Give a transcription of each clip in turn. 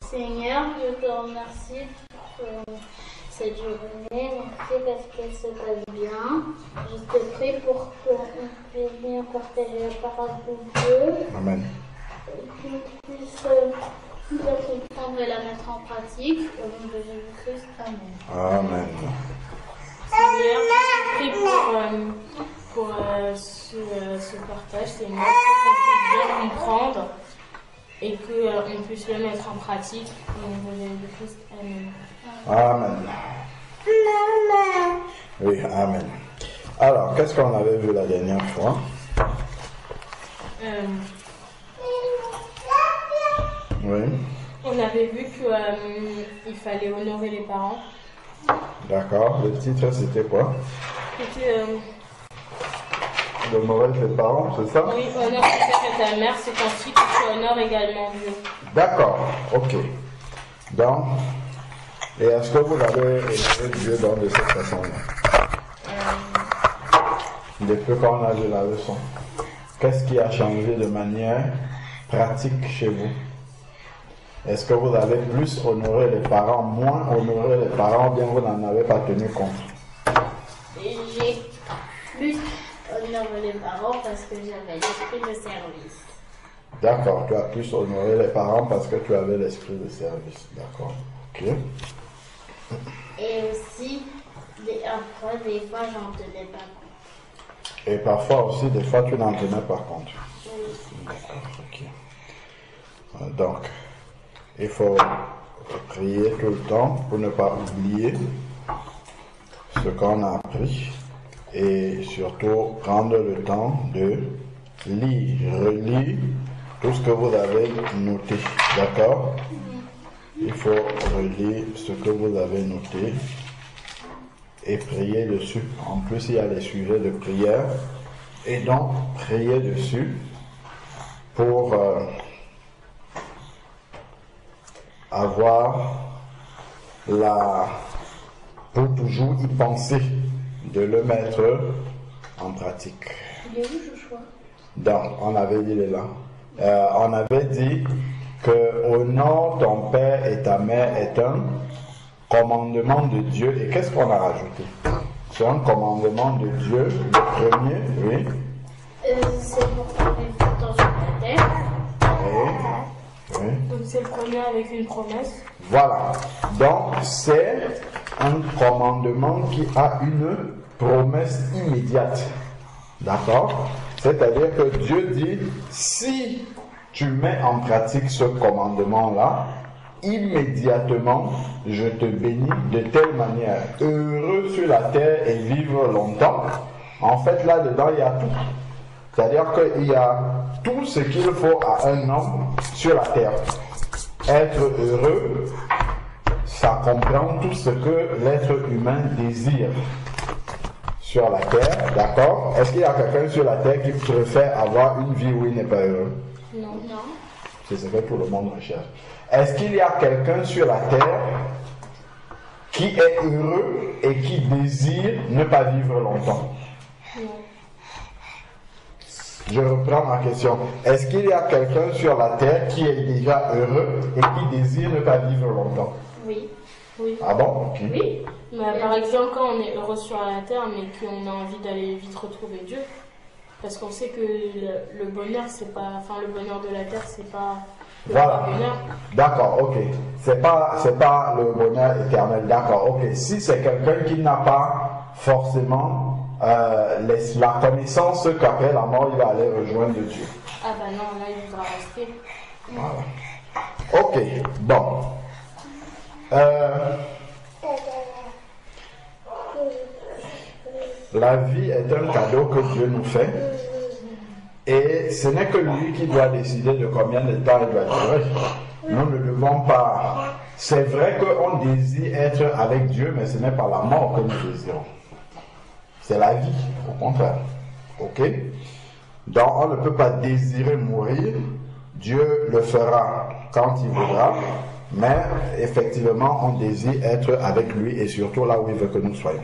Seigneur, je te remercie pour cette journée. Merci parce qu'elle se passe bien. Je te prie pour qu'on puisse bien partager la parole de Dieu. Amen. Et qu'on puisse bien comprendre et la mettre en pratique. Au nom de Jésus-Christ. Amen. Amen. Seigneur, je te prie pour ce partage, Seigneur, pour qu'on puisse bien comprendre et qu'on puisse le mettre en pratique. Au nom de Jésus-Christ. Amen. Amen. Oui, amen. Alors, qu'est-ce qu'on avait vu la dernière fois? Oui. On avait vu qu'il fallait honorer les parents. D'accord. Le titre, c'était quoi? C'était D'honorer tes parents, c'est ça? oui, honore ton père et ta mère, c'est ainsi que tu honores également Dieu. D'accord. Ok. Donc, et est-ce que vous avez honoré Dieu de cette façon-là? Depuis quand on a vu la leçon, qu'est-ce qui a changé de manière pratique chez vous? Est-ce que vous avez plus honoré les parents, moins honoré les parents, ou bien vous n'en avez pas tenu compte? Et j'ai plus honoré les parents parce que j'avais l'esprit de service. D'accord, tu as plus honoré les parents parce que tu avais l'esprit de service. D'accord. Ok. Et aussi, après, des fois, j'en tenais pas compte. Et parfois aussi, des fois, tu n'en tenais pas compte. D'accord, ok. Donc, il faut prier tout le temps pour ne pas oublier ce qu'on a appris et surtout prendre le temps de lire, relire tout ce que vous avez noté. D'accord? Il faut relire ce que vous avez noté et prier dessus. En plus, il y a les sujets de prière et donc prier dessus pour pour toujours y penser, de le mettre en pratique. Il est où, Joshua? Donc, on avait dit là. On avait dit que honore ton père et ta mère est un commandement de Dieu. Et qu'est-ce qu'on a rajouté? C'est un commandement de Dieu, le premier, oui. C'est pour faire une photo sur la terre. Oui. Donc c'est le premier avec une promesse. Voilà. Donc, c'est un commandement qui a une promesse immédiate. D'accord? C'est-à-dire que Dieu dit, si tu mets en pratique ce commandement-là, immédiatement, je te bénis de telle manière. Heureux sur la terre et vivre longtemps. En fait, là-dedans, il y a tout. C'est-à-dire qu'il y a tout ce qu'il faut à un homme sur la terre. Être heureux, ça comprend tout ce que l'être humain désire sur la terre, d'accord? Est-ce qu'il y a quelqu'un sur la terre qui préfère avoir une vie où il n'est pas heureux? Non. C'est ce que tout le monde recherche. Est-ce qu'il y a quelqu'un sur la terre qui est heureux et qui désire ne pas vivre longtemps? Non. Je reprends ma question. Est-ce qu'il y a quelqu'un sur la terre qui est déjà heureux et qui désire ne pas vivre longtemps? Oui. Oui. Ah bon? Okay. Oui. Mais par exemple, quand on est heureux sur la terre, mais qu'on a envie d'aller vite retrouver Dieu, parce qu'on sait que le bonheur, c'est pas, enfin le bonheur de la terre, c'est pas le Voilà. bonheur. D'accord, ok. C'est pas le bonheur éternel. D'accord, ok. Si c'est quelqu'un qui n'a pas forcément la connaissance qu'après la mort, il va aller rejoindre Dieu. Ah bah non, là il voudra rester. Voilà. Ok, bon. La vie est un cadeau que Dieu nous fait. Et ce n'est que lui qui doit décider de combien de temps il doit durer. Nous ne devons pas. C'est vrai qu'on désire être avec Dieu, mais ce n'est pas la mort que nous désirons. C'est la vie, au contraire. Ok? Donc on ne peut pas désirer mourir. Dieu le fera quand il voudra. Mais effectivement, on désire être avec lui et surtout là où il veut que nous soyons.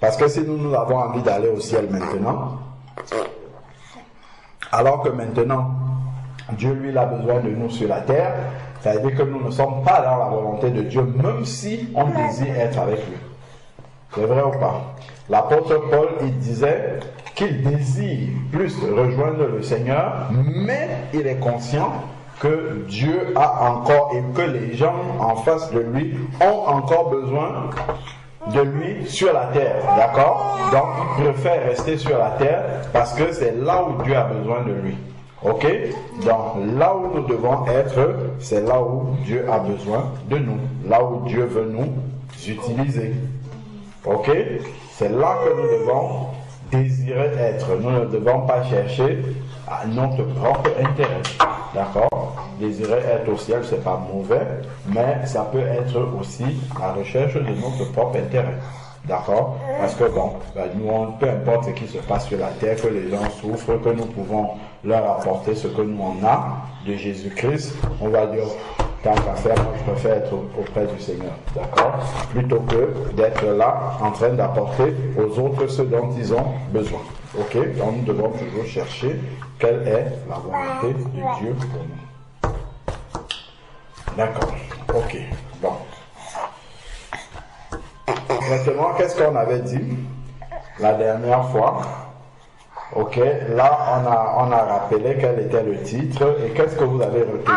Parce que si nous avons envie d'aller au ciel maintenant, alors que maintenant, Dieu lui a besoin de nous sur la terre, Ça veut dire que nous ne sommes pas dans la volonté de Dieu, même si on désire être avec lui. C'est vrai ou pas? L'apôtre Paul, il disait qu'il désire plus rejoindre le Seigneur, mais il est conscient que Dieu a encore et que les gens en face de lui ont encore besoin de lui sur la terre, d'accord? Donc il préfère rester sur la terre parce que c'est là où Dieu a besoin de lui. Ok? Donc là où nous devons être, c'est là où Dieu a besoin de nous, là où Dieu veut nous utiliser. Ok? C'est là que nous devons désirer être. Nous ne devons pas chercher à notre propre intérêt. D'accord? Désirer être au ciel, c'est pas mauvais, mais ça peut être aussi la recherche de notre propre intérêt. D'accord? Parce que bon, nous, peu importe ce qui se passe sur la terre, que les gens souffrent, que nous pouvons leur apporter ce que nous on a de Jésus-Christ, on va dire, tant qu'à faire, moi je préfère être auprès du Seigneur. D'accord? Plutôt que d'être là en train d'apporter aux autres ce dont ils ont besoin. Ok? Donc nous devons toujours chercher quelle est la volonté de Dieu pour nous. D'accord. Ok. Bon. Maintenant, qu'est-ce qu'on avait dit la dernière fois? Ok. Là, on a rappelé quel était le titre et qu'est-ce que vous avez retenu?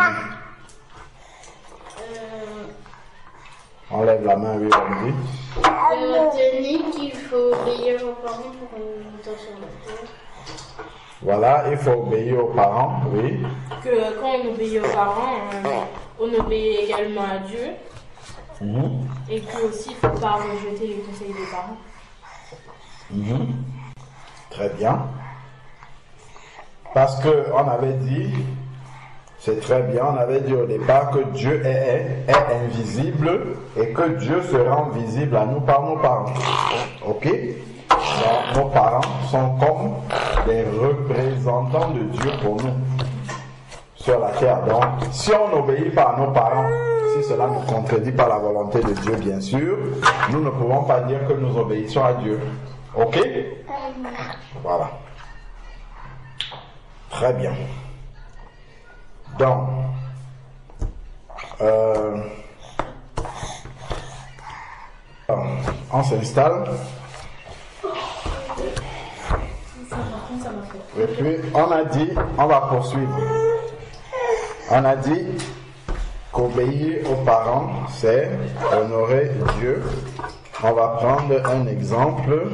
On lève la main, oui, on dit. Retenu qu'il faut obéir aux parents pour une intention de Dieu. Voilà, il faut obéir aux parents, oui. Que quand on obéit aux parents, on obéit également à Dieu. Et que aussi, il ne faut pas rejeter les conseils des parents. Très bien. Parce qu'on avait dit, c'est très bien, on avait dit au départ que Dieu est invisible et que Dieu se rend visible à nous par nos parents. Ok? Donc, nos parents sont comme des représentants de Dieu pour nous sur la terre. Donc, si on n'obéit pas à nos parents, si cela ne contredit pas la volonté de Dieu, bien sûr, nous ne pouvons pas dire que nous obéissons à Dieu. Ok? Voilà. Très bien. Donc, on s'installe. Et puis, on a dit, on va poursuivre. On a dit qu'obéir aux parents, c'est honorer Dieu. On va prendre un exemple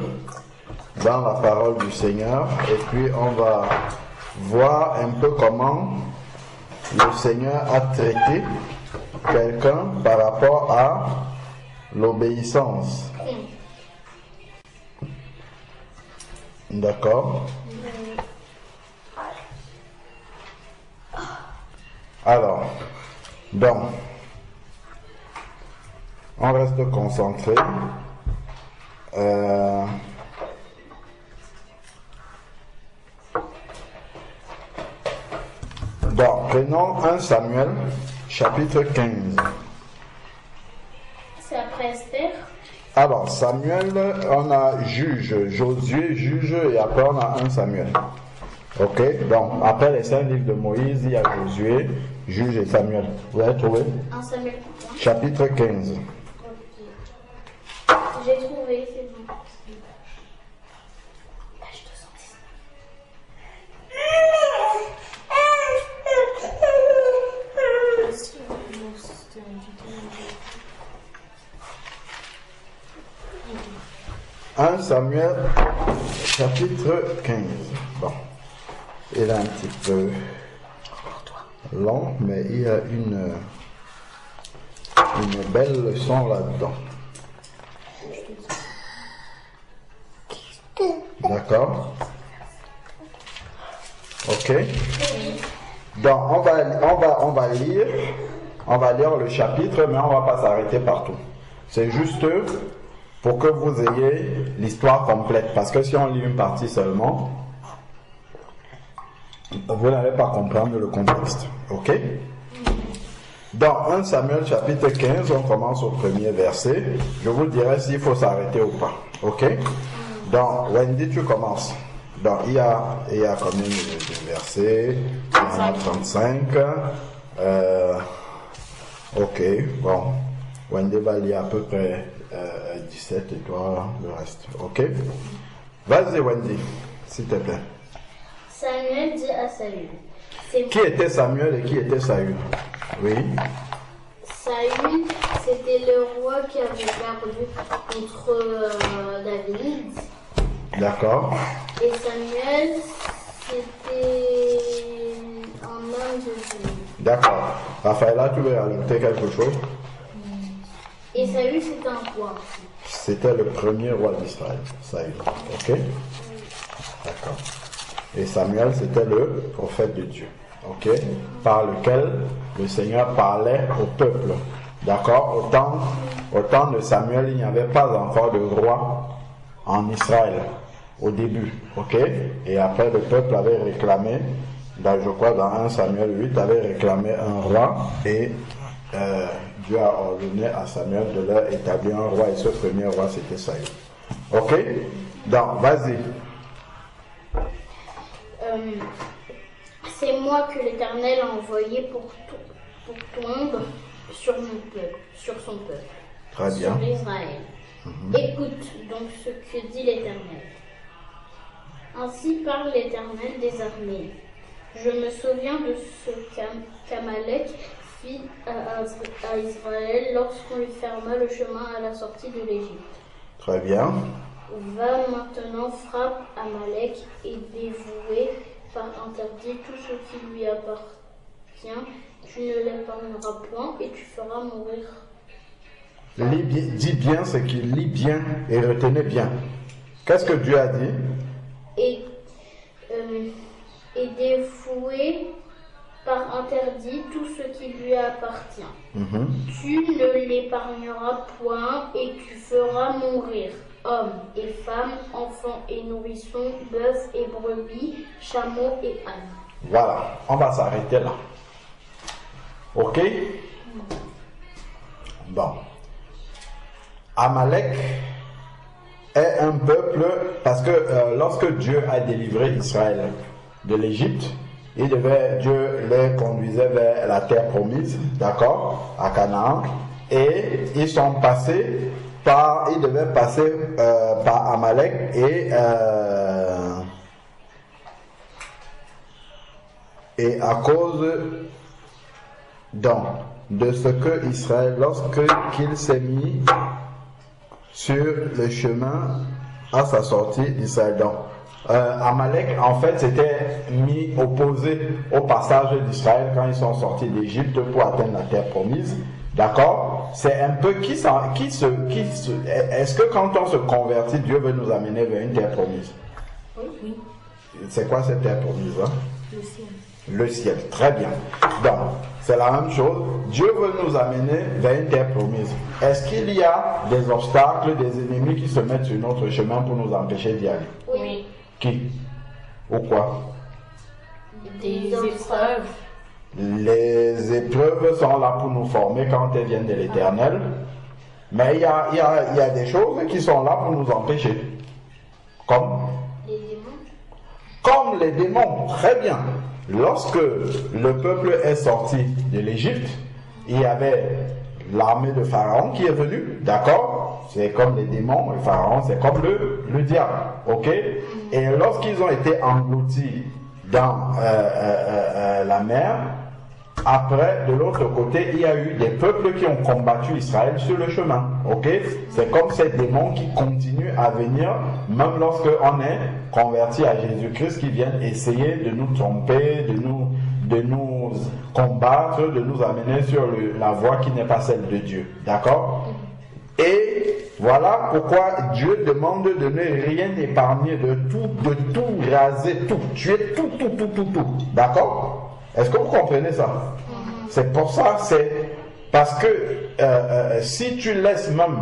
dans la parole du Seigneur et puis on va voir un peu comment le Seigneur a traité quelqu'un par rapport à l'obéissance. D'accord? Alors, donc, on reste concentré. Donc, prenons 1 Samuel, chapitre 15. C'est après Esther. Alors, Samuel, on a juge, Josué, juge, et après on a 1 Samuel. Ok, donc après les 5 livres de Moïse, il y a Josué, juge et Samuel. Vous avez trouvé? 1 Samuel. Chapitre 15. Ok. J'ai trouvé, c'est bon. Page 210. Un Samuel, chapitre 15. Bon, il est un petit peu long, mais il y a une belle leçon là-dedans. D'accord? Ok? Donc, on va lire le chapitre, mais on ne va pas s'arrêter partout. C'est juste pour que vous ayez l'histoire complète. Parce que si on lit une partie seulement, vous n'allez pas comprendre le contexte. Ok? Dans 1 Samuel chapitre 15, on commence au premier verset. Je vous dirai s'il faut s'arrêter ou pas. Ok? Donc, Wendy, tu commences. Donc, il y a combien de versets? Il y en a 35. Ok, bon. Wendy va lire à peu près 17 et toi le reste. Ok? Vas-y Wendy, s'il te plaît. Samuel dit à Saül. Qui était Samuel et qui était Saül? Oui. Saül, c'était le roi qui avait perdu contre David. D'accord. Et Samuel, c'était un homme de Dieu. D'accord. Raphaël, tu veux ajouter quelque chose? Et Saül, c'était un roi. C'était le premier roi d'Israël, Saül. Ok? D'accord. Et Samuel, c'était le prophète de Dieu. Ok? Par lequel le Seigneur parlait au peuple. D'accord? Au temps de Samuel, il n'y avait pas encore de roi en Israël au début. Ok? Et après, le peuple avait réclamé, je crois dans 1 Samuel 8, avait réclamé un roi et Dieu a ordonné à Samuel de leur établir un roi et ce premier roi c'était Saül. Ok? Donc, vas-y. C'est moi que l'Éternel a envoyé pour tomber sur mon peuple, sur son peuple. Très bien. Sur Israël. Écoute donc ce que dit l'Éternel. Ainsi parle l'Éternel des armées. Je me souviens de ce qu'Amalek fit à Israël lorsqu'on lui ferma le chemin à la sortie de l'Égypte. Très bien. Va maintenant, frappe Amalek et dévouer par interdit tout ce qui lui appartient. Tu ne l'épargneras point et tu feras mourir. Dis bien ce qu'il lit bien et retenez bien. Qu'est-ce que Dieu a dit? Et dévouer par interdit tout ce qui lui appartient. Tu ne l'épargneras point et tu feras mourir hommes et femmes, enfants et nourrissons, bœufs et brebis, chameaux et ânes. Voilà, on va s'arrêter là. Ok? Bon. Amalek est un peuple, parce que lorsque Dieu a délivré Israël de l'Égypte, Dieu les conduisait vers la terre promise, d'accord, à Canaan, et ils devaient passer par Amalek et à cause de ce que Israël, lorsqu'il s'est mis sur le chemin à sa sortie d'Israël. Donc, Amalek, en fait, s'était mis opposé au passage d'Israël quand ils sont sortis d'Égypte pour atteindre la terre promise. D'accord? C'est un peu est-ce que quand on se convertit, Dieu veut nous amener vers une terre promise? Oui. C'est quoi cette terre promise, hein? Le ciel. Le ciel, très bien. Donc, c'est la même chose. Dieu veut nous amener vers une terre promise. Est-ce qu'il y a des obstacles, des ennemis qui se mettent sur notre chemin pour nous empêcher d'y aller? Oui. Qui? Ou quoi? Des épreuves. Les épreuves sont là pour nous former quand elles viennent de l'Éternel. Mais il y a des choses qui sont là pour nous empêcher. Comme? Les démons. Comme les démons, très bien. Lorsque le peuple est sorti de l'Égypte, il y avait l'armée de Pharaon qui est venue, d'accord? C'est comme les démons, le Pharaon, c'est comme le diable, ok? Et lorsqu'ils ont été engloutis dans la mer, après, de l'autre côté, il y a eu des peuples qui ont combattu Israël sur le chemin, ok? C'est comme ces démons qui continuent à venir, même lorsque on est converti à Jésus-Christ, qui viennent essayer de nous tromper, de nous combattre, de nous amener sur la voie qui n'est pas celle de Dieu, d'accord? Et voilà pourquoi Dieu demande de ne rien épargner, de tout raser, tout, tuer tout, d'accord? Est-ce que vous comprenez ça? C'est pour ça, c'est parce que si tu laisses même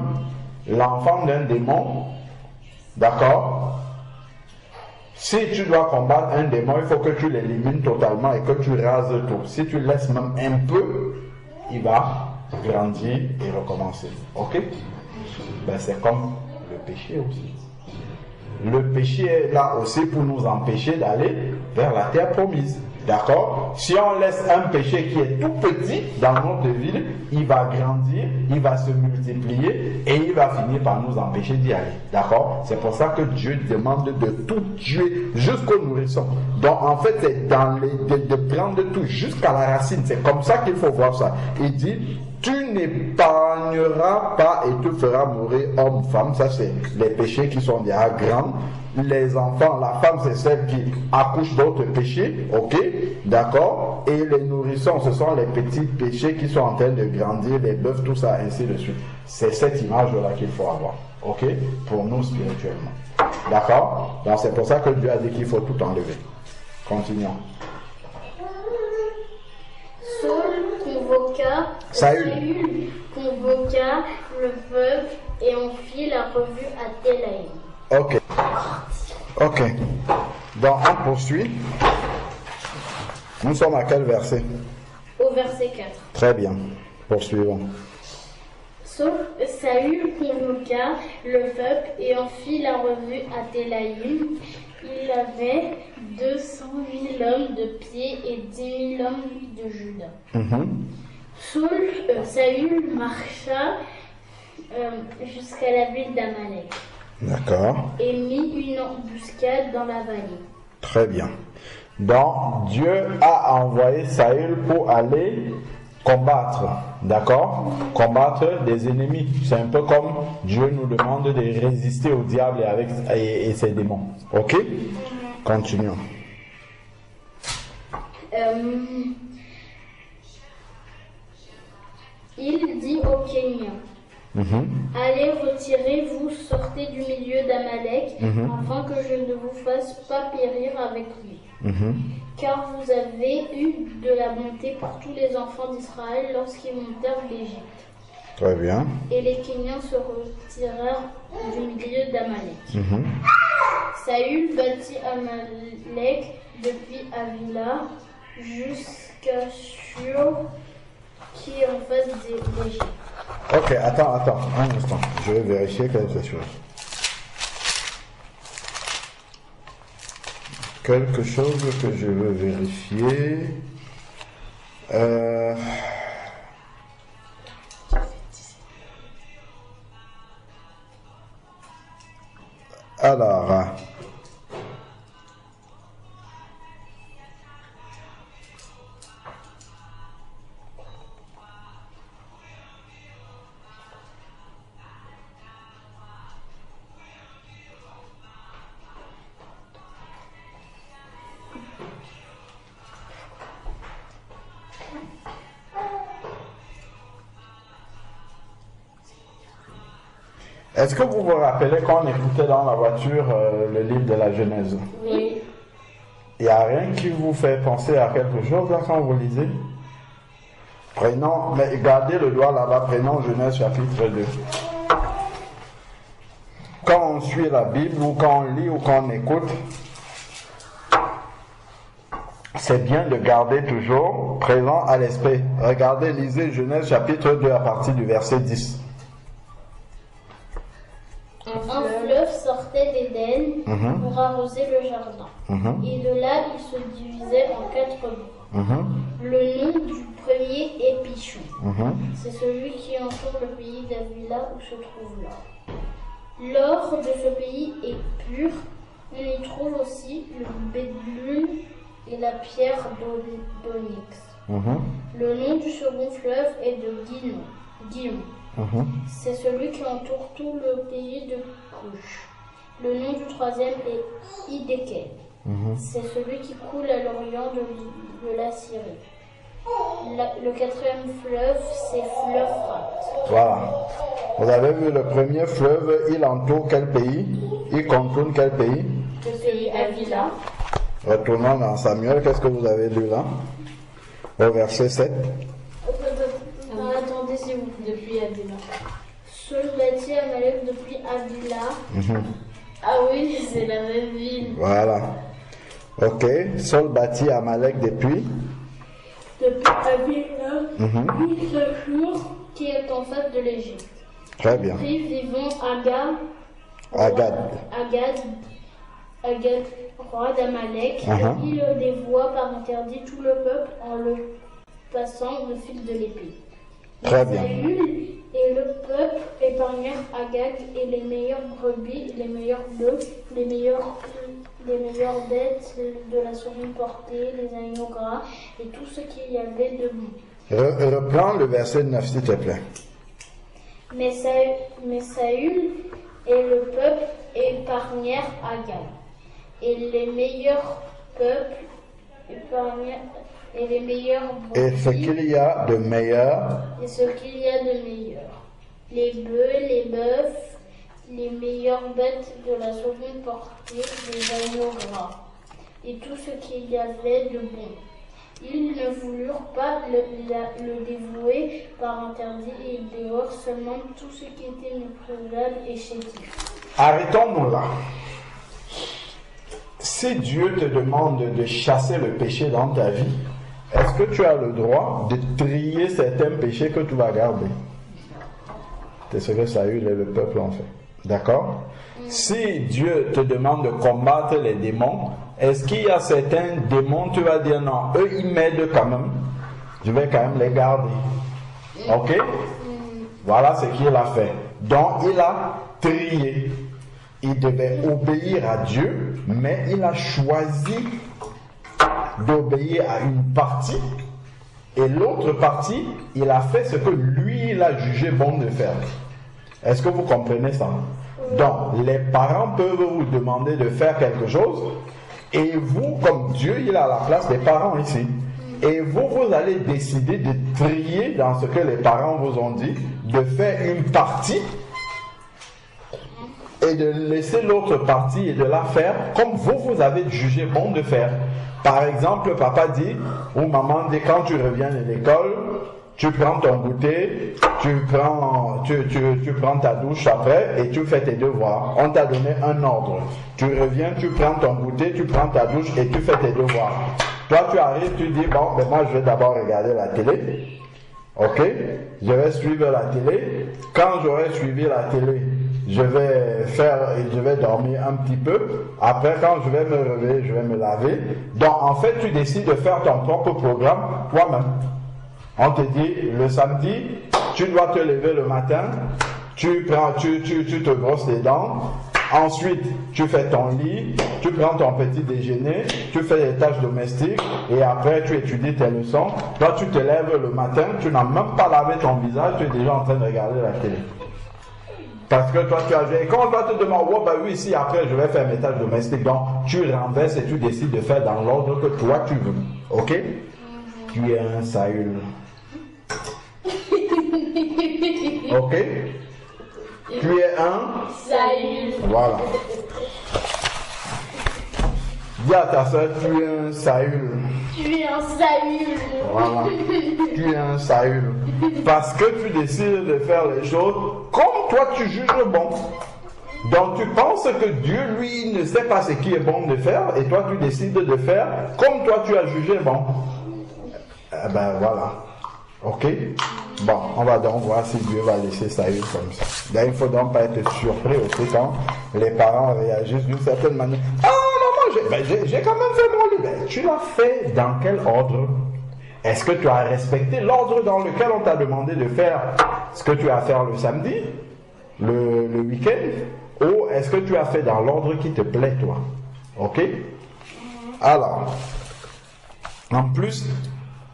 l'enfant d'un démon, d'accord? Si tu dois combattre un démon, il faut que tu l'élimines totalement et que tu rases tout. Si tu laisses même un peu, il va grandir et recommencer. Ok? Ben, c'est comme le péché aussi. Le péché est là aussi pour nous empêcher d'aller vers la terre promise. D'accord? Si on laisse un péché qui est tout petit dans notre ville, il va grandir, il va se multiplier et il va finir par nous empêcher d'y aller. D'accord? C'est pour ça que Dieu demande de tout tuer jusqu'au nourrisson. Donc en fait, c'est de prendre tout jusqu'à la racine. C'est comme ça qu'il faut voir ça. Il dit, tu n'épargneras pas et tu feras mourir homme, femme. Ça, c'est les péchés qui sont déjà grands. Les enfants, la femme, c'est celle qui accouche d'autres péchés. Ok? D'accord? Et les nourrissons, ce sont les petits péchés qui sont en train de grandir, les bœufs, tout ça, ainsi de suite. C'est cette image-là qu'il faut avoir. Ok? Pour nous spirituellement. D'accord? Donc c'est pour ça que Dieu a dit qu'il faut tout enlever. Continuons. Saül convoqua le peuple et on fit la revue à Télaïm. Ok. Ok. Donc on poursuit. Nous sommes à quel verset? Au verset 4. Très bien. Poursuivons. Saül convoqua le peuple et en fit la revue à Télaïm. Il avait 200 000 hommes de pied et 10 000 hommes de Juda. Saül marcha jusqu'à la ville d'Amalek. D'accord. Et mit une embuscade dans la vallée. Très bien. Donc Dieu a envoyé Saül pour aller combattre, d'accord? Combattre des ennemis. C'est un peu comme Dieu nous demande de résister au diable et ses démons. Ok? Continuons. Il dit aux Kéniens, allez, retirez-vous, sortez du milieu d'Amalek, afin que je ne vous fasse pas périr avec lui. Car vous avez eu de la bonté pour tous les enfants d'Israël lorsqu'ils montèrent d'Égypte. Très bien. Et les Kéniens se retirèrent du milieu d'Amalek. Saül bâtit Amalek depuis Avila jusqu'à Shur, qui est en face d'Égypte. Ok, attends, un instant. Je vais vérifier quelque chose. Quelque chose que je veux vérifier. Alors. Est-ce que vous vous rappelez quand on écoutait dans la voiture le livre de la Genèse? Oui. Il n'y a rien qui vous fait penser à quelque chose là quand vous lisez? Prenons, mais gardez le doigt là-bas, prenons Genèse chapitre 2. Quand on suit la Bible ou quand on lit ou quand on écoute, c'est bien de garder toujours présent à l'esprit. Regardez, lisez Genèse chapitre 2 à partir du verset 10. Un fleuve sortait d'Éden pour arroser le jardin. Et de là, il se divisait en 4 bouts. Le nom du premier est Pichon. C'est celui qui entoure le pays d'Avila où se trouve l'or. L'or de ce pays est pur. On y trouve aussi le bédlune et la pierre d'onyx. Le nom du second fleuve est de Guillon. C'est celui qui entoure tout le pays de Couche. Le nom du troisième est Hiddekel. C'est celui qui coule à l'orient de la Syrie. Le quatrième fleuve, c'est l'Euphrate. Voilà. Vous avez vu le premier fleuve, il entoure quel pays? Il contourne quel pays? Le pays Avila. Retournons dans Samuel, qu'est-ce que vous avez lu là? Au verset 7. Attendez, s'il vous plaît, depuis Avila. Saül bâtit Amalek depuis Avila. Ah oui, c'est la même ville. Voilà. Ok. Saül bâtit Amalek depuis Avila, jusqu'à Shur, qui est en face de l'Égypte. Très bien. Puis vivons Agad, Agag, roi d'Amalek, il le dévoua par interdit tout le peuple en le passant le fil de l'épée. Très bien. Saül et le peuple épargnèrent Agag et les meilleures brebis, les meilleurs bœufs, les meilleures bêtes de la souris portée, les agneaux gras et tout ce qu'il y avait de bon. Reprends le verset 9 s'il te plaît. Mais Saül et le peuple épargnèrent Agag et les meilleurs peuples épargnèrent et les meilleurs brebis. Et ce qu'il y a de meilleur. Et ce qu'il y a de meilleur. Les bœufs, les bœufs, les meilleures bêtes de la souris portée, les agneaux gras, et tout ce qu'il y avait de bon. Ils ne voulurent pas le dévouer par interdit et ils dévorent seulement tout ce qui était méprisable et chétif. Arrêtons-nous là. Si Dieu te demande de chasser le péché dans ta vie, est-ce que tu as le droit de trier certains péchés que tu vas garder? C'est ce que Saül et le peuple ont fait. D'accord? Si Dieu te demande de combattre les démons, est-ce qu'il y a certains démons, tu vas dire non, eux ils m'aident quand même, je vais quand même les garder. Ok? Voilà ce qu'il a fait. Donc il a trié. Il devait obéir à Dieu, mais il a choisi d'obéir à une partie, et l'autre partie, il a fait ce que lui, il a jugé bon de faire. Est-ce que vous comprenez ça? Donc, les parents peuvent vous demander de faire quelque chose, et vous, comme Dieu, il est à la place des parents ici. Et vous, vous allez décider de trier dans ce que les parents vous ont dit, de faire une partie, et de laisser l'autre partie et de la faire comme vous avez jugé bon de faire. Par exemple, papa dit, ou maman dit, quand tu reviens de l'école, tu prends ton goûter, tu prends ta douche après et tu fais tes devoirs. On t'a donné un ordre. Tu reviens, tu prends ton goûter, tu prends ta douche et tu fais tes devoirs. Toi, tu arrives, tu dis, bon, mais moi, je vais d'abord regarder la télé. Ok? Je vais suivre la télé. Quand j'aurai suivi la télé, je vais dormir un petit peu. Après, quand je vais me réveiller, je vais me laver. Donc, en fait, tu décides de faire ton propre programme toi-même. On te dit, le samedi, tu dois te lever le matin, tu te brosses les dents. Ensuite, tu fais ton lit, tu prends ton petit déjeuner, tu fais les tâches domestiques et après tu étudies tes leçons. Toi, tu te lèves le matin, tu n'as même pas lavé ton visage, tu es déjà en train de regarder la télé. Parce que toi, tu as joué. Et quand on va te demander, oh, bah oui, si après je vais faire mes tâches domestiques, donc tu renverses et tu décides de faire dans l'ordre que toi tu veux. Ok? Tu es un Saül. Ok? Tu es un Saül. Voilà. Dis à ta soeur, tu es un Saül. Tu es un Saül. Voilà. Tu es un Saül. Parce que tu décides de faire les choses comme toi tu juges bon. Donc tu penses que Dieu, lui, ne sait pas ce qui est bon de faire et toi tu décides de faire comme toi tu as jugé bon. Eh ben voilà. Ok? Bon, on va donc voir si Dieu va laisser Saül comme ça. Là, il ne faut donc pas être surpris aussi quand les parents réagissent d'une certaine manière. Ah maman, j'ai quand même fait mon livre. Tu l'as fait dans quel ordre? Est-ce que tu as respecté l'ordre dans lequel on t'a demandé de faire ce que tu as à faire le samedi, le week-end, ou est-ce que tu as fait dans l'ordre qui te plaît toi? Ok? Alors, en plus,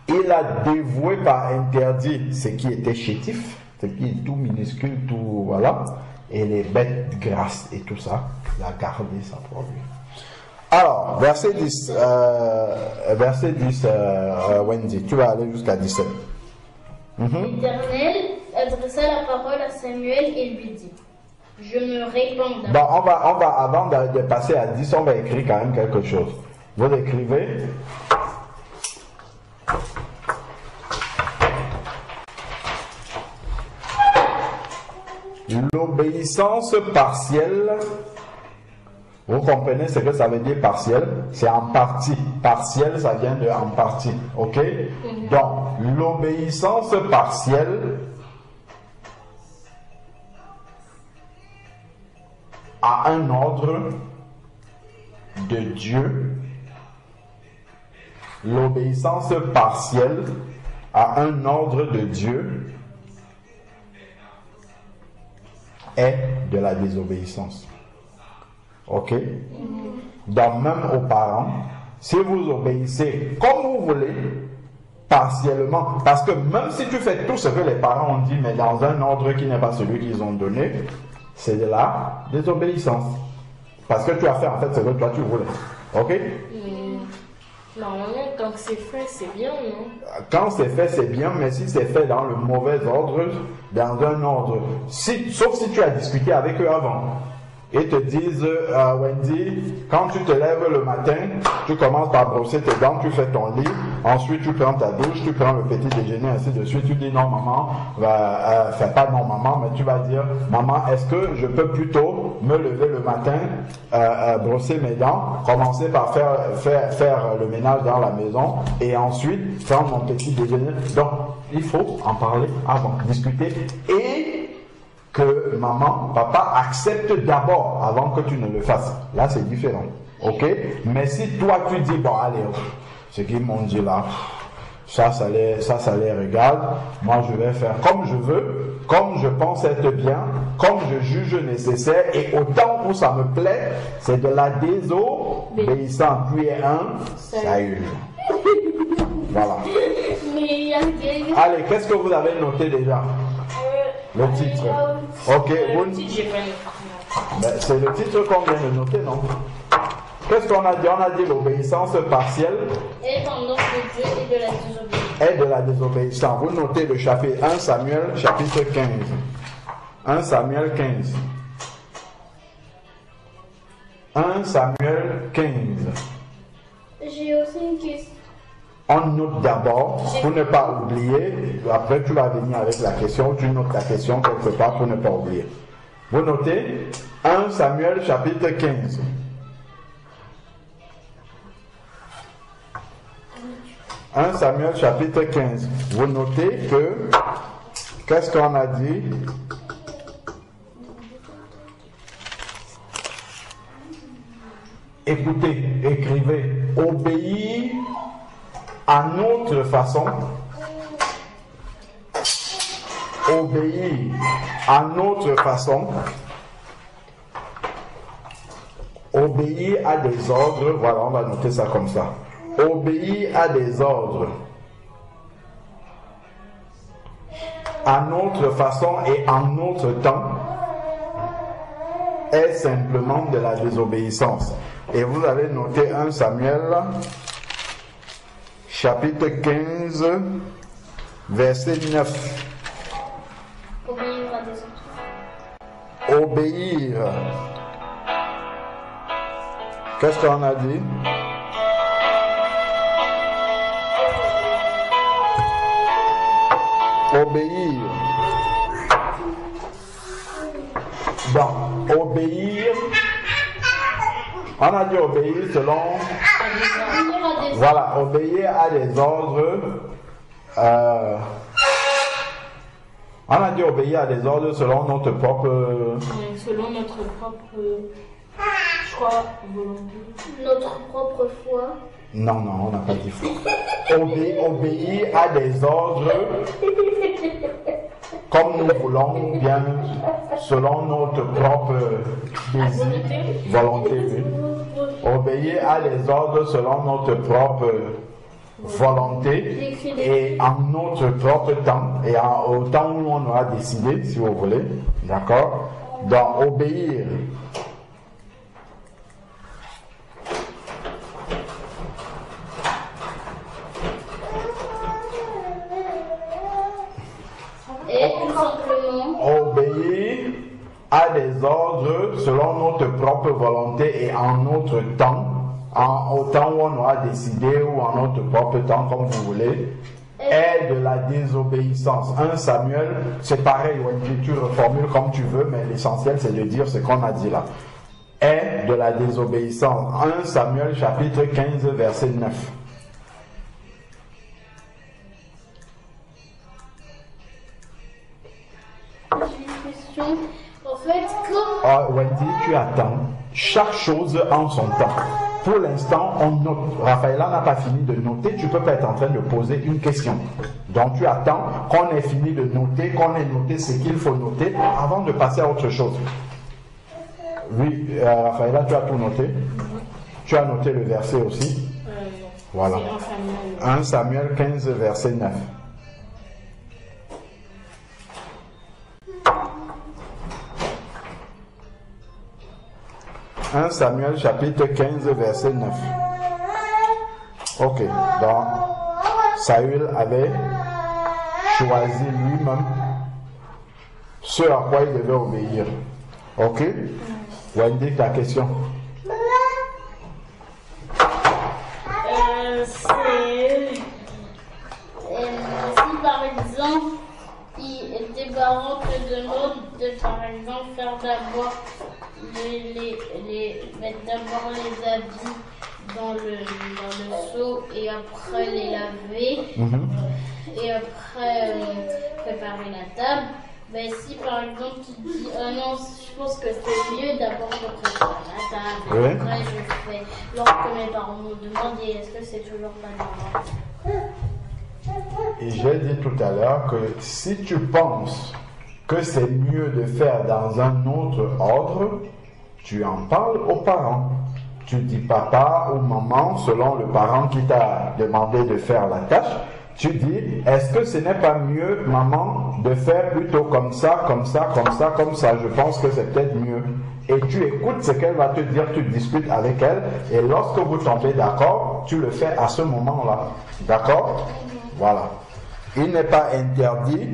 il a dévoué par interdit ce qui était chétif, ce qui est tout minuscule, tout voilà, et les bêtes grasses et tout ça, il a gardé ça pour lui. Alors, verset 10, Wendy, tu vas aller jusqu'à 17. L'Éternel adressa la parole à Samuel et lui dit, je me répands. Bon, on va avant de passer à 10, on va écrire quand même quelque chose. Vous écrivez. L'obéissance partielle, vous comprenez ce que ça veut dire partiel? C'est en partie. Partiel, ça vient de en partie. Ok? Donc, l'obéissance partielle à un ordre de Dieu, l'obéissance partielle à un ordre de Dieu est de la désobéissance. Ok? Donc même aux parents, si vous obéissez comme vous voulez, partiellement, parce que même si tu fais tout ce que les parents ont dit, mais dans un ordre qui n'est pas celui qu'ils ont donné, c'est de la désobéissance. Parce que tu as fait en fait ce que toi tu voulais. Ok? Normalement, quand c'est fait, c'est bien, non? Quand c'est fait, c'est bien, mais si c'est fait dans le mauvais ordre, dans un ordre, sauf si tu as discuté avec eux avant, et te disent, Wendy, quand tu te lèves le matin, tu commences par brosser tes dents, tu fais ton lit, ensuite tu prends ta douche, tu prends le petit déjeuner, ainsi de suite, tu dis non maman, fais pas non maman, mais tu vas dire, maman, est-ce que je peux plutôt me lever le matin, brosser mes dents, commencer par faire le ménage dans la maison, et ensuite prendre mon petit déjeuner. Donc, il faut en parler avant, discuter, et que maman, papa accepte d'abord avant que tu ne le fasses. Là, c'est différent. Ok? Mais si toi, tu dis, bon, allez, ce qu'ils m'ont dit là, ça les regarde. Moi, je vais faire comme je veux, comme je pense être bien, comme je juge nécessaire, et autant où ça me plaît, c'est de la désobéissance. Tu es un sage. Voilà. Allez, qu'est-ce que vous avez noté déjà? Le titre. Ok, c'est le titre qu'on vient de noter, non? Qu'est-ce qu'on a dit? On a dit l'obéissance partielle et pendant de Dieu et de la désobéissance. Et de la désobéissance. Vous notez le chapitre 1 Samuel, chapitre 15. 1 Samuel 15. 1 Samuel 15. J'ai aussi une question. On note d'abord, pour ne pas oublier, après tu vas venir avec la question, tu notes la question quelque part pour ne pas oublier. Vous notez 1 Samuel chapitre 15. « 1 Samuel chapitre 15. Vous notez que, qu'est-ce qu'on a dit? Écoutez, écrivez, obéis à notre façon, obéir à notre façon, obéir à des ordres, voilà, on va noter ça comme ça, obéir à des ordres, à notre façon et en notre temps, est simplement de la désobéissance. Et vous avez noté 1 Samuel chapitre 15, verset 9. Obéir à des autres. Obéir. Qu'est-ce qu'on a dit? Obéir. Donc, obéir. On a dit obéir selon. Voilà, obéir à des ordres. On a dit obéir à des ordres selon notre propre. Selon notre propre choix, volonté. Notre propre foi. Non, on n'a pas dit foi. Obéir à des ordres comme nous voulons, bien selon notre propre désir, volonté. Oui. Obéir à des ordres selon notre propre volonté et en notre propre temps et au temps où on aura décidé, si vous voulez. D'accord? Donc, obéir. Et tout simplement obéir à des ordres selon notre propre volonté et en notre temps, au temps où on aura décidé ou en notre propre temps, comme vous voulez, est de la désobéissance. 1 Samuel, c'est pareil, tu reformules comme tu veux, mais l'essentiel c'est de dire ce qu'on a dit là. Est de la désobéissance. 1 Samuel chapitre 15, verset 9. En fait, comme... Wendy, tu attends chaque chose en son temps. pour l'instant, on note. Raphaëlla n'a pas fini de noter, tu peux pas être en train de poser une question. Donc tu attends qu'on ait fini de noter, qu'on ait noté ce qu'il faut noter avant de passer à autre chose. Oui, Raphaëlla, tu as tout noté? Tu as noté le verset aussi? Voilà. 1 Samuel 15, verset 9. « 1 Samuel chapitre 15 verset 9. » Ok, donc Saül avait choisi lui-même ce à quoi il devait obéir. Ok? Wendy, ta question. Si par exemple, tes parents te demandent de par exemple faire d'abord mettre d'abord les habits dans le seau et après les laver et après préparer la table. Mais si par exemple tu dis non, je pense que c'est mieux d'abord de préparer la table et après je fais lorsque mes parents me demandent, est-ce que c'est toujours pas normal? Et j'ai dit tout à l'heure que si tu penses que c'est mieux de faire dans un autre ordre, tu en parles aux parents. Tu dis papa ou maman, selon le parent qui t'a demandé de faire la tâche, tu dis, est-ce que ce n'est pas mieux, maman, de faire plutôt comme ça, comme ça, comme ça, comme ça? Je pense que c'est peut-être mieux. Et tu écoutes ce qu'elle va te dire, tu discutes avec elle, et lorsque vous tombez d'accord, tu le fais à ce moment-là. D'accord? Voilà. Il n'est pas interdit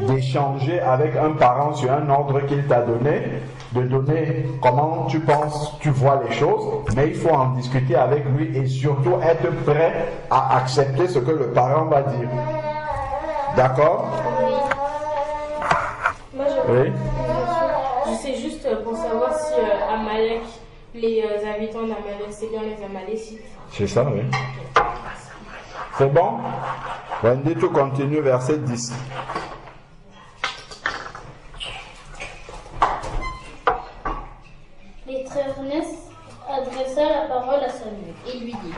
d'échanger avec un parent sur un ordre qu'il t'a donné, de donner comment tu penses, tu vois les choses, mais il faut en discuter avec lui et surtout être prêt à accepter ce que le parent va dire. D'accord? Oui. C'est juste pour savoir si Amalek, les habitants d'Amalek, c'est bien les Amalécites. C'est ça, oui. C'est bon? Wendy, tu continues, verset 10. L'Éternel adressa la parole à Samuel et lui dit: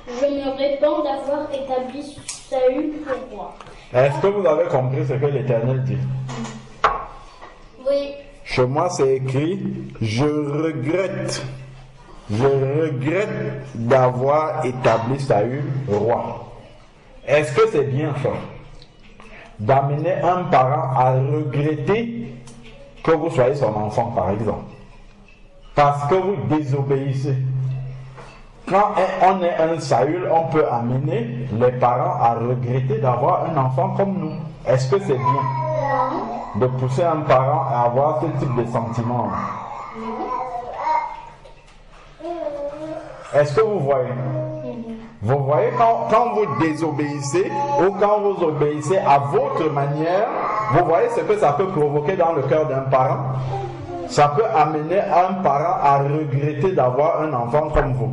Je me répands d'avoir établi Saül pour roi. Est-ce que vous avez compris ce que l'Éternel dit? Oui. Chez moi, c'est écrit: je regrette d'avoir établi Saül roi. Est-ce que c'est bien ça? D'amener un parent à regretter que vous soyez son enfant, par exemple. Parce que vous désobéissez. Quand on est un Saül, on peut amener les parents à regretter d'avoir un enfant comme nous. Est-ce que c'est bien de pousser un parent à avoir ce type de sentiment? Est-ce que vous voyez? Vous voyez, quand vous désobéissez ou quand vous obéissez à votre manière, vous voyez ce que ça peut provoquer dans le cœur d'un parent? Ça peut amener un parent à regretter d'avoir un enfant comme vous.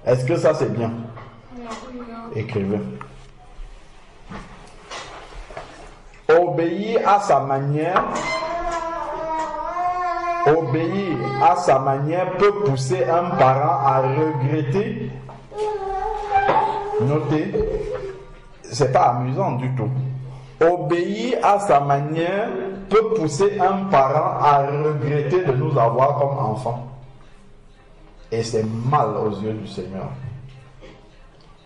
Est-ce que ça c'est bien? Écrivez. Obéir à sa manière peut pousser un parent à regretter. Notez, c'est pas amusant du tout. Obéir à sa manière peut pousser un parent à regretter de nous avoir comme enfants. Et c'est mal aux yeux du Seigneur.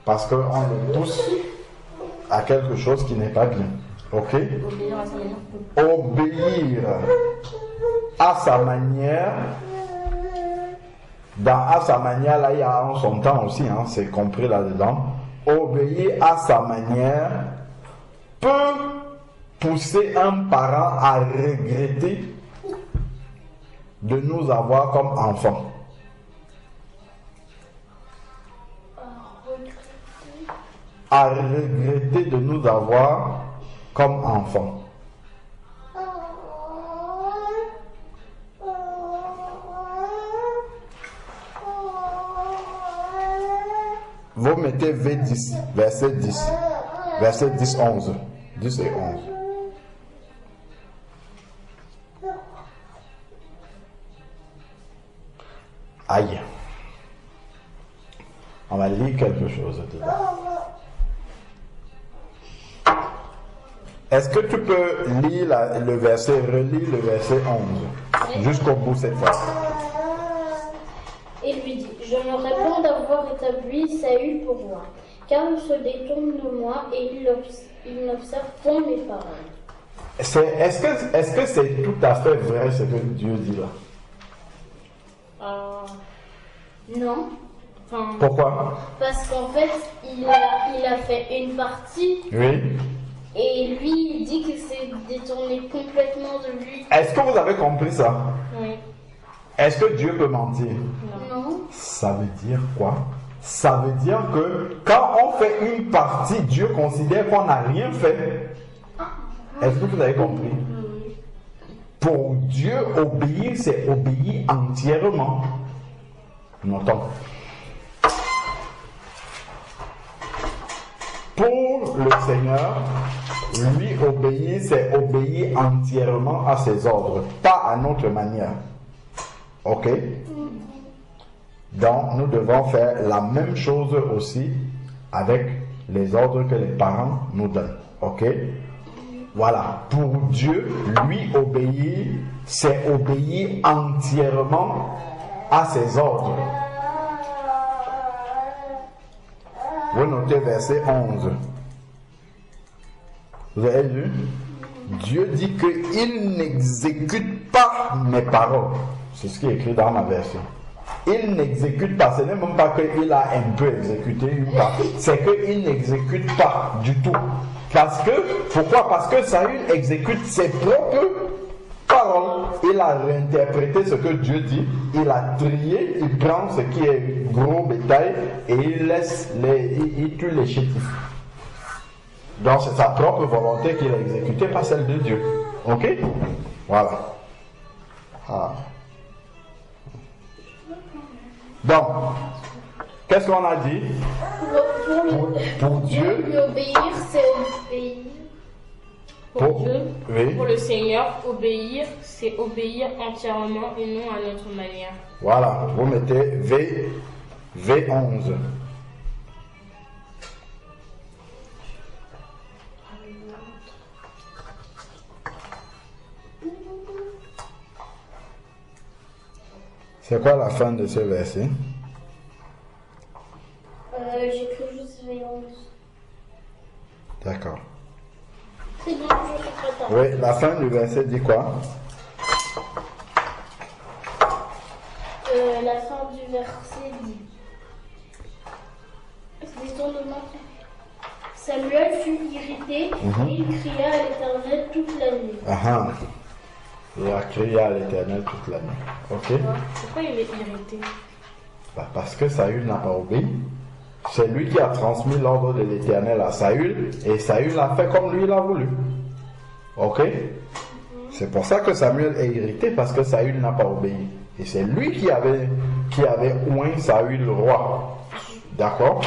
Parce qu'on le pousse à quelque chose qui n'est pas bien. Ok? Obéir à sa manière. Dans à sa manière, là, il y a en son temps aussi, hein, c'est compris là-dedans. Obéir à sa manière peut pousser un parent à regretter de nous avoir comme enfants. À regretter de nous avoir comme enfants. Vous mettez V10, verset 10, verset 10, 11. 10 et 11. Aïe. On va lire quelque chose dedans. Est-ce que tu peux lire le verset, relire le verset 11 jusqu'au bout cette fois? Il lui dit, je me réponds d'avoir établi Saül pour moi, car il se détourne de moi et il n'observe point mes paroles. Est-ce que c'est tout à fait vrai ce que Dieu dit là? Non. Enfin, Pourquoi? Parce qu'en fait, il a fait une partie Oui. et lui, il dit qu'il s'est détourné complètement de lui. Est-ce que vous avez compris ça? oui. Est-ce que Dieu peut mentir? Non. Ça veut dire quoi? Ça veut dire que quand on fait une partie, Dieu considère qu'on n'a rien fait. Est-ce que vous avez compris? Pour Dieu, obéir, c'est obéir entièrement. Notons. Pour le Seigneur, lui obéir, c'est obéir entièrement à ses ordres, pas à notre manière. Ok? Donc, nous devons faire la même chose aussi avec les ordres que les parents nous donnent. Ok? Voilà. Pour Dieu, lui obéir, c'est obéir entièrement à ses ordres. Vous notez verset 11. Vous avez lu? Dieu dit qu'il n'exécute pas mes paroles. C'est ce qui est écrit dans ma version. Il n'exécute pas. Ce n'est même pas qu'il a un peu exécuté une partie. C'est qu'il n'exécute pas du tout. Parce que, pourquoi? Parce que Saül exécute ses propres paroles. Il a réinterprété ce que Dieu dit. Il a trié. Il prend ce qui est gros bétail et il tue les chétifs. Donc c'est sa propre volonté qu'il a exécutée, pas celle de Dieu. Ok? Voilà. Ah. Donc, qu'est-ce qu'on a dit? Pour Dieu, Lui obéir, c'est obéir. Pour Dieu, oui. pour le Seigneur, obéir, c'est obéir entièrement et non à notre manière. Voilà, vous mettez V11. C'est quoi la fin de ce verset? J'écris juste V11. D'accord. C'est bon, je suis très tard. Oui, la fin du verset dit quoi? La fin du verset dit détournement. Samuel fut irrité et il cria à l'Éternel toute la nuit. Ah, il a crié à l'Éternel toute la nuit. Ok? Pourquoi il est irrité? Parce que Saül n'a pas obéi. C'est lui qui a transmis l'ordre de l'Éternel à Saül et Saül a fait comme lui il a voulu. Ok? C'est pour ça que Samuel est irrité parce que Saül n'a pas obéi. Et c'est lui qui avait oint Saül le roi. D'accord?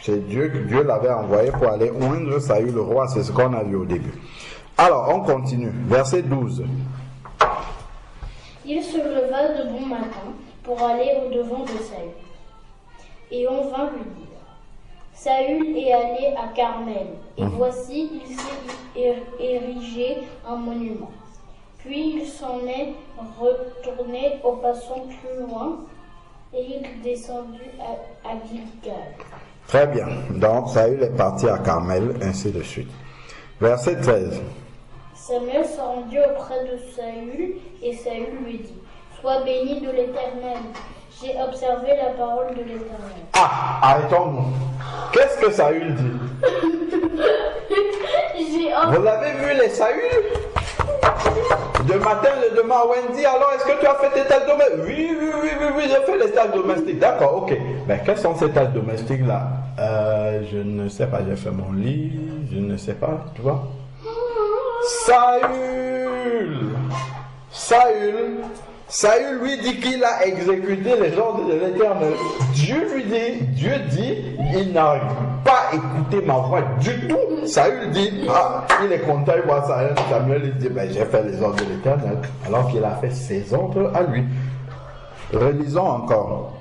C'est Dieu l'avait envoyé pour aller oindre Saül le roi. C'est ce qu'on a vu au début. Alors, on continue. Verset 12. Il se leva de bon matin pour aller au-devant de Saül. Et on vint lui dire, Saül est allé à Carmel, et voici, il s'est érigé un monument. Puis il s'en est retourné au passant plus loin, et il est descendu à Gilgal. Très bien. Donc, Saül est parti à Carmel, ainsi de suite. Verset 13. Samuel se rendit auprès de Saül, et Saül lui dit, sois béni de l'Éternel. J'ai observé la parole de l'Éternel. Ah, arrêtons-nous. Qu'est-ce que Saül dit? Vous avez vu les Saül? De matin, le demain, Wendy, alors est-ce que tu as fait tes tâches domestiques? Oui, j'ai fait les tâches domestiques. D'accord, ok. Mais quelles sont ces tâches domestiques-là? Je ne sais pas, j'ai fait mon lit, je ne sais pas, tu vois? Saül lui dit qu'il a exécuté les ordres de l'Éternel. Dieu dit, il n'a pas écouté ma voix du tout. Saül dit, il est content, il voit Samuel, il dit, j'ai fait les ordres de l'Éternel, alors qu'il a fait ses ordres à lui. Relisons encore.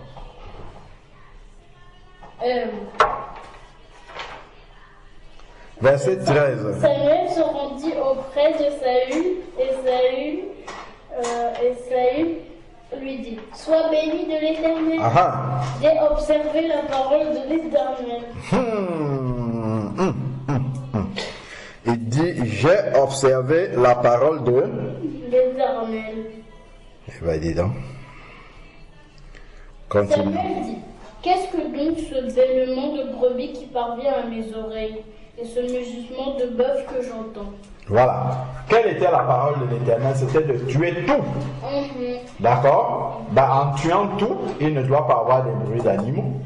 Verset 13. Samuel se rendit auprès de Saül et Saül lui dit: Sois béni de l'Éternel. J'ai observé la parole de l'Éternel. Il dit: j'ai observé la parole de l'Éternel. Eh bien, dis donc. Continue. Samuel dit: Qu'est-ce que donc ce bêlement de brebis qui parvient à mes oreilles et ce mugissement de bœuf que j'entends? Voilà. Quelle était la parole de l'Éternel? C'était de tuer tout. D'accord? En tuant tout, il ne doit pas avoir des bruits d'animaux.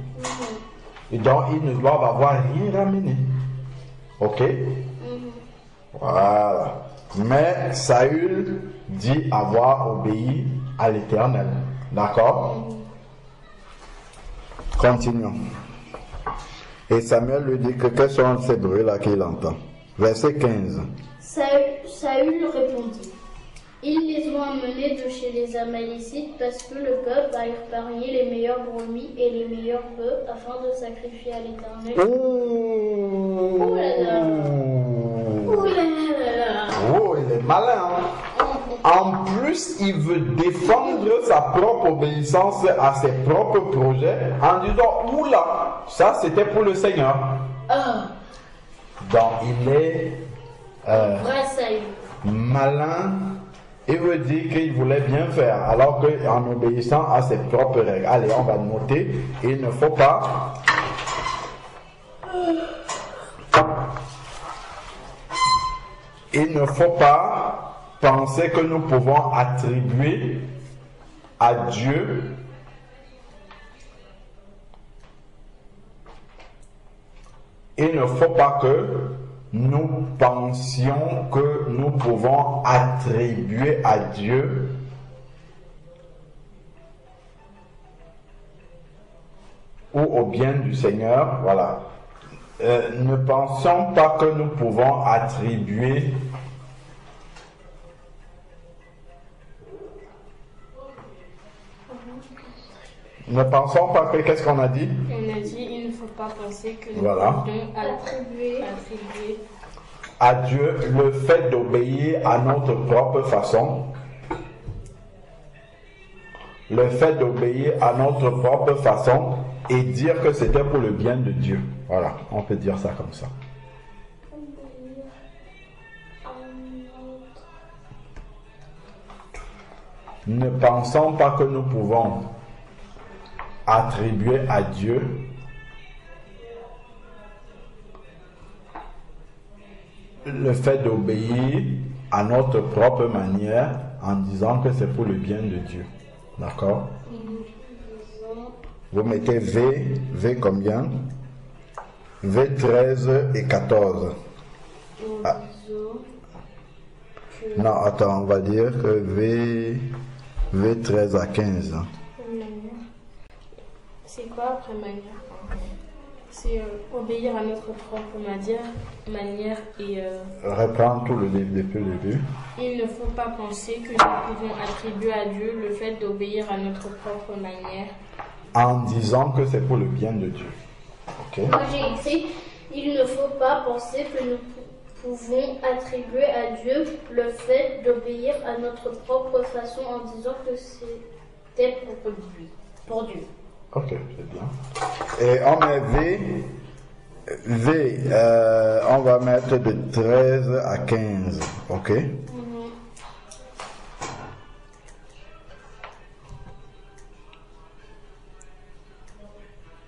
Et donc, ils ne doivent avoir rien ramené. Ok? Voilà. Mais Saül dit avoir obéi à l'Éternel. D'accord? Continuons. Et Samuel lui dit que quels sont ces bruits-là qu'il entend. Verset 15. Saül répondit: Ils les ont amenés de chez les Amalécites parce que le peuple a épargné les meilleurs brebis et les meilleurs bœufs afin de sacrifier à l'Éternel. Oh là là. Oh là là. Oh, il est malin. En plus, il veut défendre sa propre obéissance à ses propres projets en disant: oula, ça c'était pour le Seigneur. Donc il est malin. Il veut dire qu'il voulait bien faire, alors qu'en obéissant à ses propres règles. Allez, on va noter. Il ne faut pas penser que nous pouvons attribuer à Dieu il ne faut pas que nous pensions que nous pouvons attribuer à Dieu ou au bien du Seigneur, voilà. Ne pensons pas que nous pouvons attribuer Ne pensons pas que, qu'est-ce qu'on a dit? On a dit, il ne faut pas penser que nous voilà. pouvons attribuer à Dieu le fait d'obéir à notre propre façon. Le fait d'obéir à notre propre façon et dire que c'était pour le bien de Dieu. Voilà, on peut dire ça comme ça. Ne pensons pas que nous pouvons attribuer à Dieu le fait d'obéir à notre propre manière en disant que c'est pour le bien de Dieu. D'accord? Vous mettez V combien? V 13 et 14. Ah. Non, attends, on va dire que V 13 à 15. C'est quoi après manière? C'est obéir à notre propre manière et... Reprendre tout le livre depuis le début. Il ne faut pas penser que nous pouvons attribuer à Dieu le fait d'obéir à notre propre manière. En disant que c'est pour le bien de Dieu. Okay. Moi j'ai écrit, il ne faut pas penser que nous pouvons attribuer à Dieu le fait d'obéir à notre propre façon en disant que c'était pour Dieu. Ok, c'est bien. Et on met V, on va mettre de 13 à 15, ok?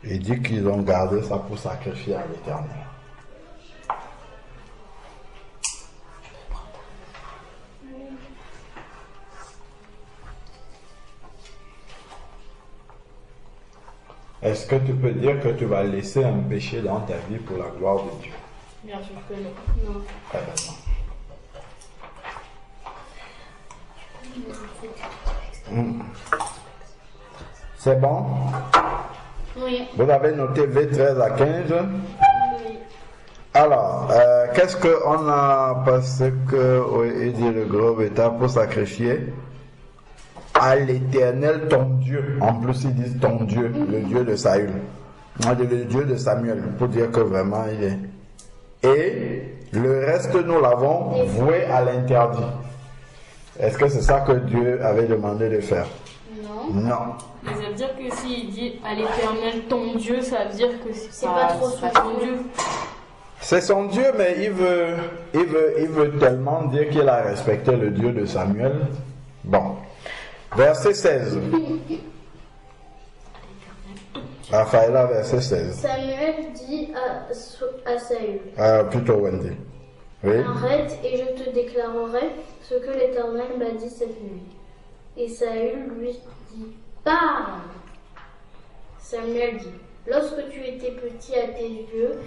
Il dit qu'ils ont gardé ça pour sacrifier à l'Éternel. Est-ce que tu peux dire que tu vas laisser un péché dans ta vie pour la gloire de Dieu? Bien sûr que non. Non. Très bien. C'est bon? Oui. Vous avez noté V13 à 15? Oui. Alors, qu'est-ce qu'on a parce que il dit le gros bétail pour sacrifier? à l'Éternel ton Dieu. En plus, ils disent ton Dieu, le Dieu de Saül. Le Dieu de Samuel, pour dire que vraiment il est. Et le reste, nous l'avons voué à l'interdit. Est-ce que c'est ça que Dieu avait demandé de faire? Non. Non. Mais ça veut dire que s'il dit à l'Éternel ton Dieu, ça veut dire que c'est pas trop son Dieu. C'est son Dieu, mais il veut tellement dire qu'il a respecté le Dieu de Samuel. Bon. Verset 16. Raphaël, verset 16. Samuel dit à Saül, Plutôt Wendy. Oui. arrête et je te déclarerai ce que l'Éternel m'a dit cette nuit. Et Saül lui dit, parle. Samuel dit, lorsque tu étais petit à tes yeux,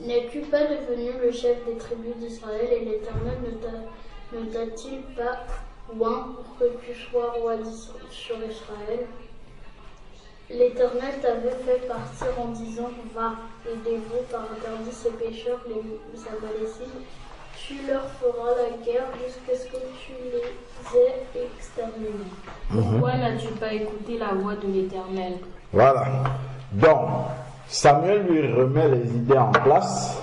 n'es-tu pas devenu le chef des tribus d'Israël et l'Éternel ne t'a-t-il pas oint pour que tu sois roi sur Israël? L'Éternel t'avait fait partir en disant, va et dévoue par interdit ces pécheurs, les Amalécites. Tu leur feras la guerre jusqu'à ce que tu les aies exterminés. Pourquoi n'as-tu pas écouté la voix de l'Éternel? Voilà. Donc, Samuel lui remet les idées en place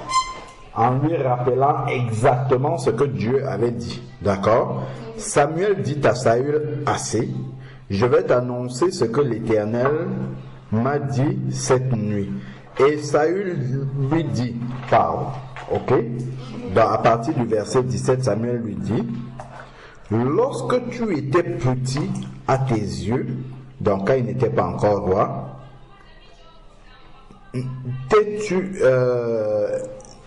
en lui rappelant exactement ce que Dieu avait dit. D'accord? Samuel dit à Saül, assez, je vais t'annoncer ce que l'Éternel m'a dit cette nuit. Et Saül lui dit, parle. Ok? À partir du verset 17, Samuel lui dit, lorsque tu étais petit à tes yeux, donc quand il n'était pas encore roi,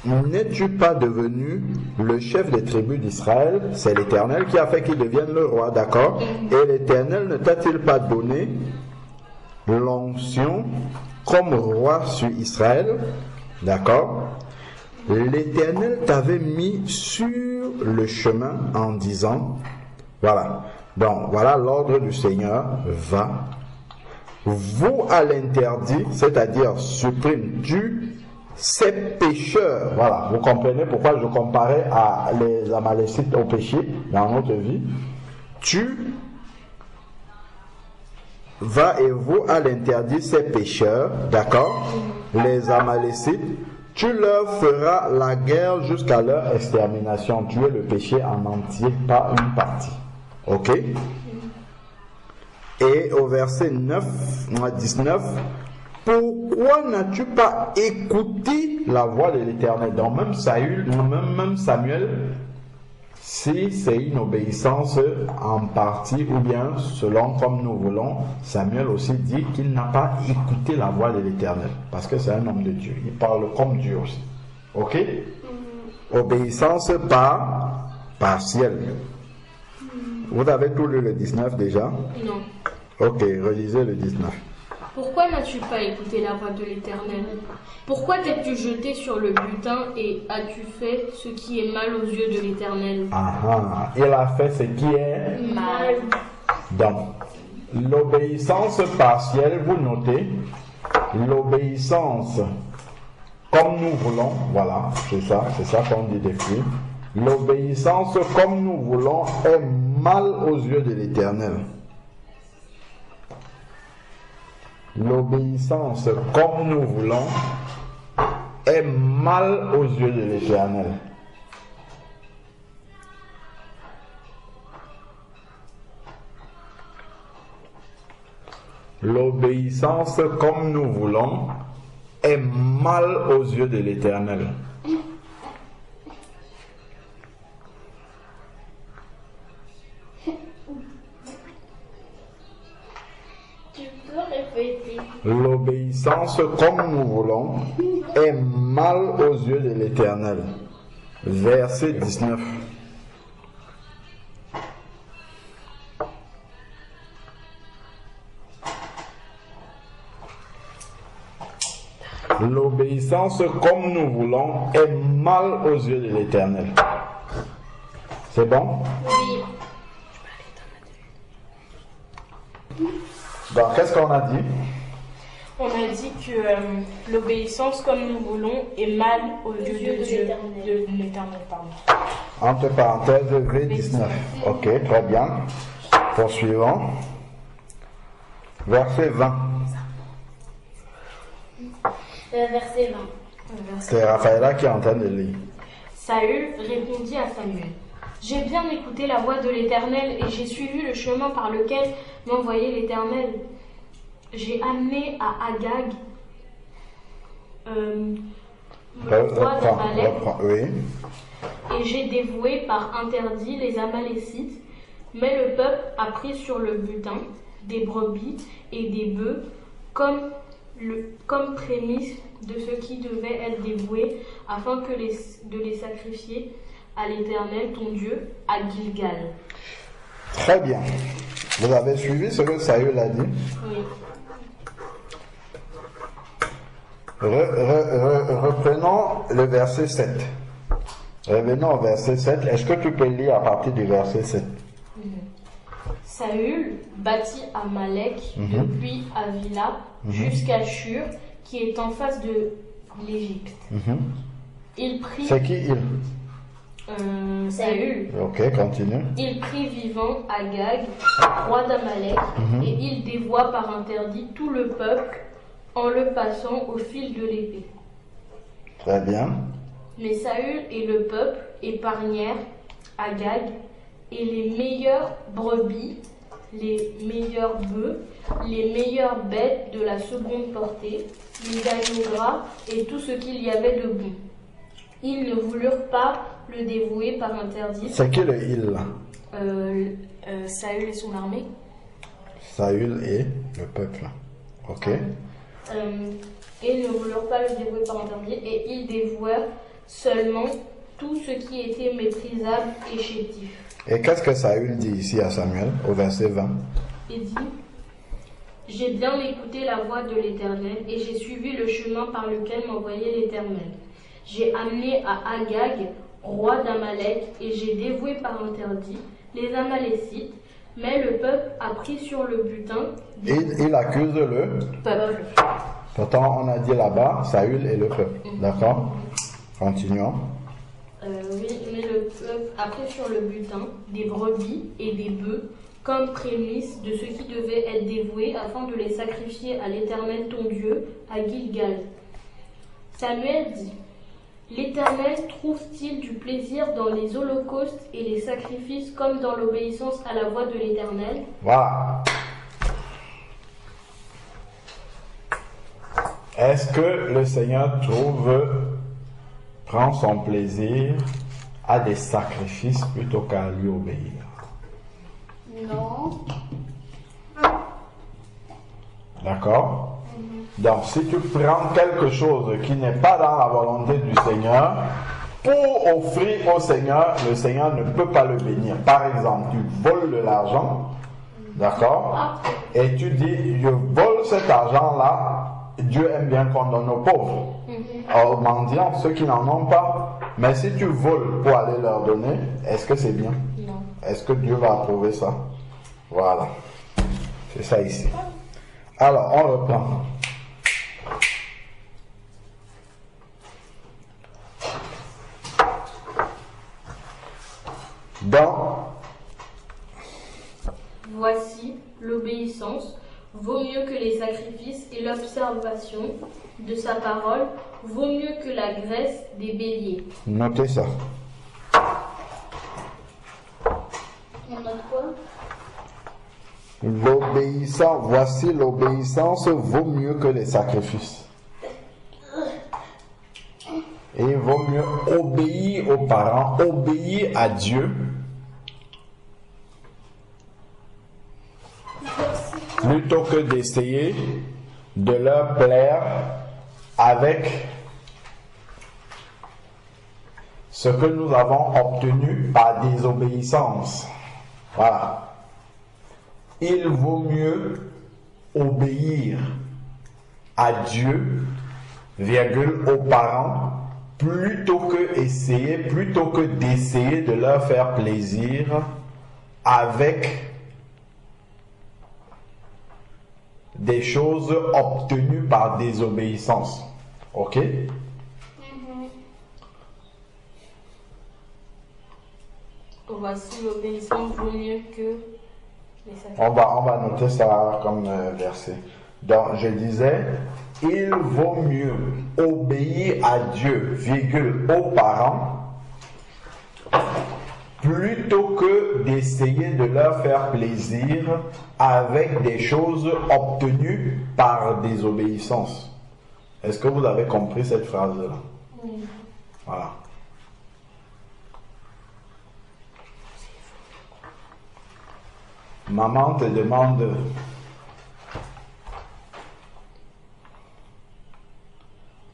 n'es-tu pas devenu le chef des tribus d'Israël? C'est l'Éternel qui a fait qu'il devienne le roi, d'accord? Et l'Éternel ne t'a-t-il pas donné l'onction comme roi sur Israël? D'accord? L'Éternel t'avait mis sur le chemin en disant, voilà, donc voilà l'ordre du Seigneur, va, vous à l'interdit, c'est-à-dire supprime-tu ces pécheurs. Voilà, vous comprenez pourquoi je comparais à les Amalécites au péché dans notre vie. Tu vas et vous à l'interdit ces pécheurs, d'accord, les Amalécites. Tu leur feras la guerre jusqu'à leur extermination. Tu es le péché en entier, pas une partie. Ok? Et au verset 19, pourquoi n'as-tu pas écouté la voix de l'Éternel? Donc même Samuel, si c'est une obéissance en partie ou bien selon comme nous voulons, Samuel aussi dit qu'il n'a pas écouté la voix de l'Éternel parce que c'est un homme de Dieu, il parle comme Dieu aussi. Ok? Obéissance partielle. Vous avez tout lu le 19 déjà? Non. Ok, relisez le 19. Pourquoi n'as-tu pas écouté la voix de l'Éternel? Pourquoi t'es-tu jeté sur le butin et as-tu fait ce qui est mal aux yeux de l'Éternel? Il a fait ce qui est mal. Donc, l'obéissance partielle, vous notez, l'obéissance comme nous voulons, voilà, c'est ça qu'on dit depuis. L'obéissance comme nous voulons est mal aux yeux de l'Éternel. L'obéissance comme nous voulons est mal aux yeux de l'Éternel. L'obéissance comme nous voulons est mal aux yeux de l'Éternel. L'obéissance comme nous voulons est mal aux yeux de l'Éternel. Verset 19. L'obéissance comme nous voulons est mal aux yeux de l'Éternel. C'est bon? Oui. Donc, qu'est-ce qu'on a dit? On a dit que l'obéissance comme nous voulons est mal aux yeux de l'Éternel. Entre parenthèses, V19. Ok, très bien. Poursuivons. Verset 20. Verset 20. C'est Raphaëlla qui est en train de lire. Saül répondit à Samuel. J'ai bien écouté la voix de l'Éternel et j'ai suivi le chemin par lequel m'envoyait l'Éternel. J'ai amené à Agag, le roi d'Amalek, Oui. et j'ai dévoué par interdit les Amalécites, mais le peuple a pris sur le butin des brebis et des bœufs comme prémisse de ce qui devait être dévoué, afin de les sacrifier à l'Éternel ton Dieu à Gilgal. Très bien. Vous avez suivi ce que Saül a dit? Oui. Reprenons le verset 7. Revenons au verset 7. Est-ce que tu peux lire à partir du verset 7? Saül bâtit Amalek depuis Avila jusqu'à Shur, qui est en face de l'Égypte. Il prit... C'est qui il? Saül. Ok, continue. Il prit vivant Agag, roi d'Amalek, et il dévoua par interdit tout le peuple en le passant au fil de l'épée. Très bien. Mais Saül et le peuple épargnèrent Agag et les meilleures brebis, les meilleurs bœufs, les meilleures bêtes de la seconde portée, les agneaux gras et tout ce qu'il y avait de bon. Ils ne voulurent pas le dévouer par interdit. C'est qui le il là? Saül et son armée. Saül et le peuple. Ok. Ils ne voulurent pas le dévouer par interdit et ils dévouèrent seulement tout ce qui était méprisable et chétif. Et qu'est-ce que Saül dit ici à Samuel au verset 20? Il dit: J'ai bien écouté la voix de l'Éternel et j'ai suivi le chemin par lequel m'envoyait l'Éternel. J'ai amené à Agag, roi d'Amalek, et j'ai dévoué par interdit les Amalécites, mais le peuple a pris sur le butin. Il accuse le peuple. Pourtant, on a dit là-bas, Saül et le peuple. D'accord? Continuons. Oui, mais le peuple a pris sur le butin des brebis et des bœufs comme prémisse de ce qui devait être dévoué afin de les sacrifier à l'Éternel ton Dieu à Gilgal. Samuel dit: L'Éternel trouve-t-il du plaisir dans les holocaustes et les sacrifices comme dans l'obéissance à la voix de l'Éternel? Voilà. Est-ce que le Seigneur prend son plaisir à des sacrifices plutôt qu'à lui obéir? Non. D'accord? Donc, si tu prends quelque chose qui n'est pas dans la volonté du Seigneur, pour offrir au Seigneur, le Seigneur ne peut pas le bénir. Par exemple, tu voles de l'argent, d'accord? Et tu dis, je vole cet argent-là, Dieu aime bien qu'on donne aux pauvres, aux mendiants, ceux qui n'en ont pas. Mais si tu voles pour aller leur donner, est-ce que c'est bien? Non. Est-ce que Dieu va approuver ça? Voilà. C'est ça ici. Alors, on reprend. Voici, l'obéissance vaut mieux que les sacrifices et l'observation de sa parole vaut mieux que la graisse des béliers. Notez ça. On note quoi? Voici l'obéissance vaut mieux que les sacrifices. Et il vaut mieux obéir aux parents, obéir à Dieu, plutôt que d'essayer de leur plaire avec ce que nous avons obtenu par désobéissance. Voilà. Il vaut mieux obéir à Dieu, aux parents, plutôt que d'essayer de leur faire plaisir avec des choses obtenues par désobéissance. Ok? Voici l'obéissance vaut mieux que On va noter ça comme verset. Donc, je disais, il vaut mieux obéir à Dieu, virgule, aux parents, plutôt que d'essayer de leur faire plaisir avec des choses obtenues par désobéissance. Est-ce que vous avez compris cette phrase-là? Oui. Voilà. Maman te demande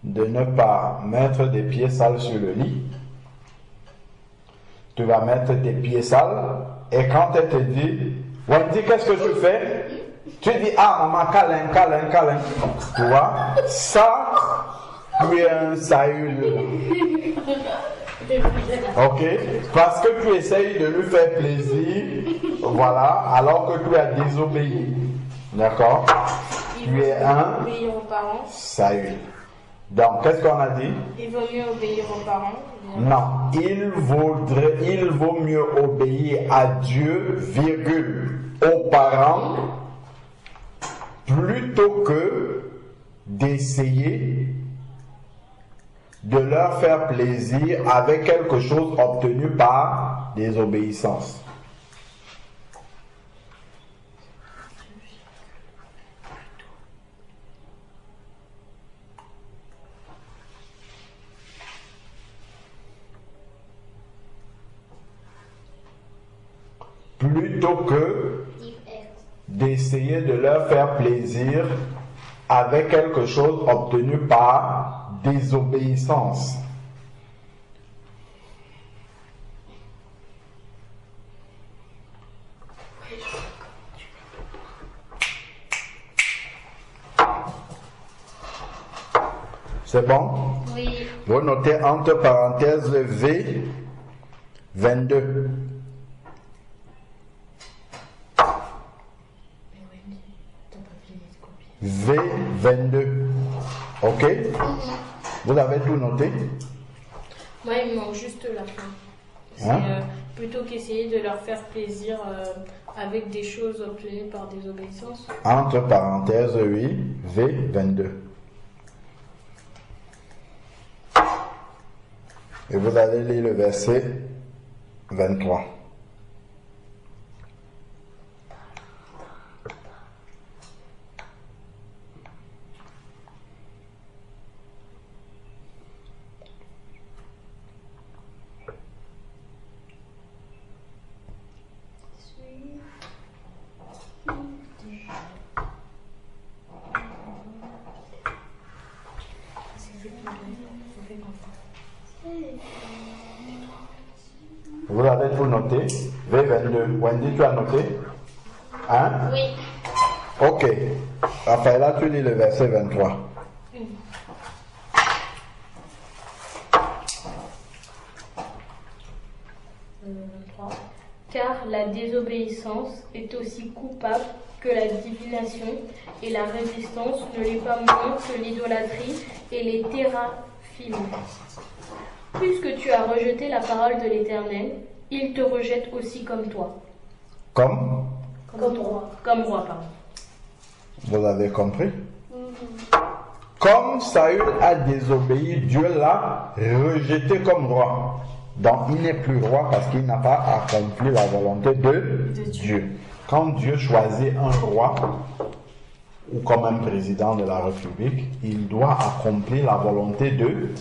de ne pas mettre des pieds sales sur le lit. Tu vas mettre tes pieds sales et quand elle te dit, Wendy, qu'est-ce que tu fais? Tu dis, ah maman, câlin, câlin, câlin. Tu vois, ça, tu es un saül. Ok? Parce que tu essayes de lui faire plaisir, voilà, alors que tu as désobéi. D'accord? Tu es un obéir aux parents. saül. Donc, qu'est-ce qu'on a dit? Il vaut mieux obéir aux parents. Non, il vaut mieux obéir à Dieu, virgule, aux parents, plutôt que d'essayer de leur faire plaisir avec quelque chose obtenu par désobéissance. Plutôt que d'essayer de leur faire plaisir avec quelque chose obtenu par désobéissance. C'est bon? Oui. Vous notez entre parenthèses V 22. V22. Ok? Vous avez tout noté? Moi, il me manque juste la fin. C'est Hein? plutôt qu'essayer de leur faire plaisir avec des choses obtenues par désobéissance. Entre parenthèses, oui, V22. Et vous allez lire le verset 23. Vous avez tout noté? V22. Wendy, tu as noté? Hein? Oui. Ok. Raphaël, tu lis le verset 23. Car la désobéissance est aussi coupable que la divination, et la résistance ne l'est pas moins que l'idolâtrie et les théraphiles. Puisque tu as rejeté la parole de l'Éternel, il te rejette aussi comme toi. Comme Comme roi, pardon. vous avez compris? Comme Saül a désobéi, Dieu l'a rejeté comme roi. Donc il n'est plus roi parce qu'il n'a pas accompli la volonté de Dieu. Quand Dieu choisit un roi ou comme un président de la République, il doit accomplir la volonté de Dieu.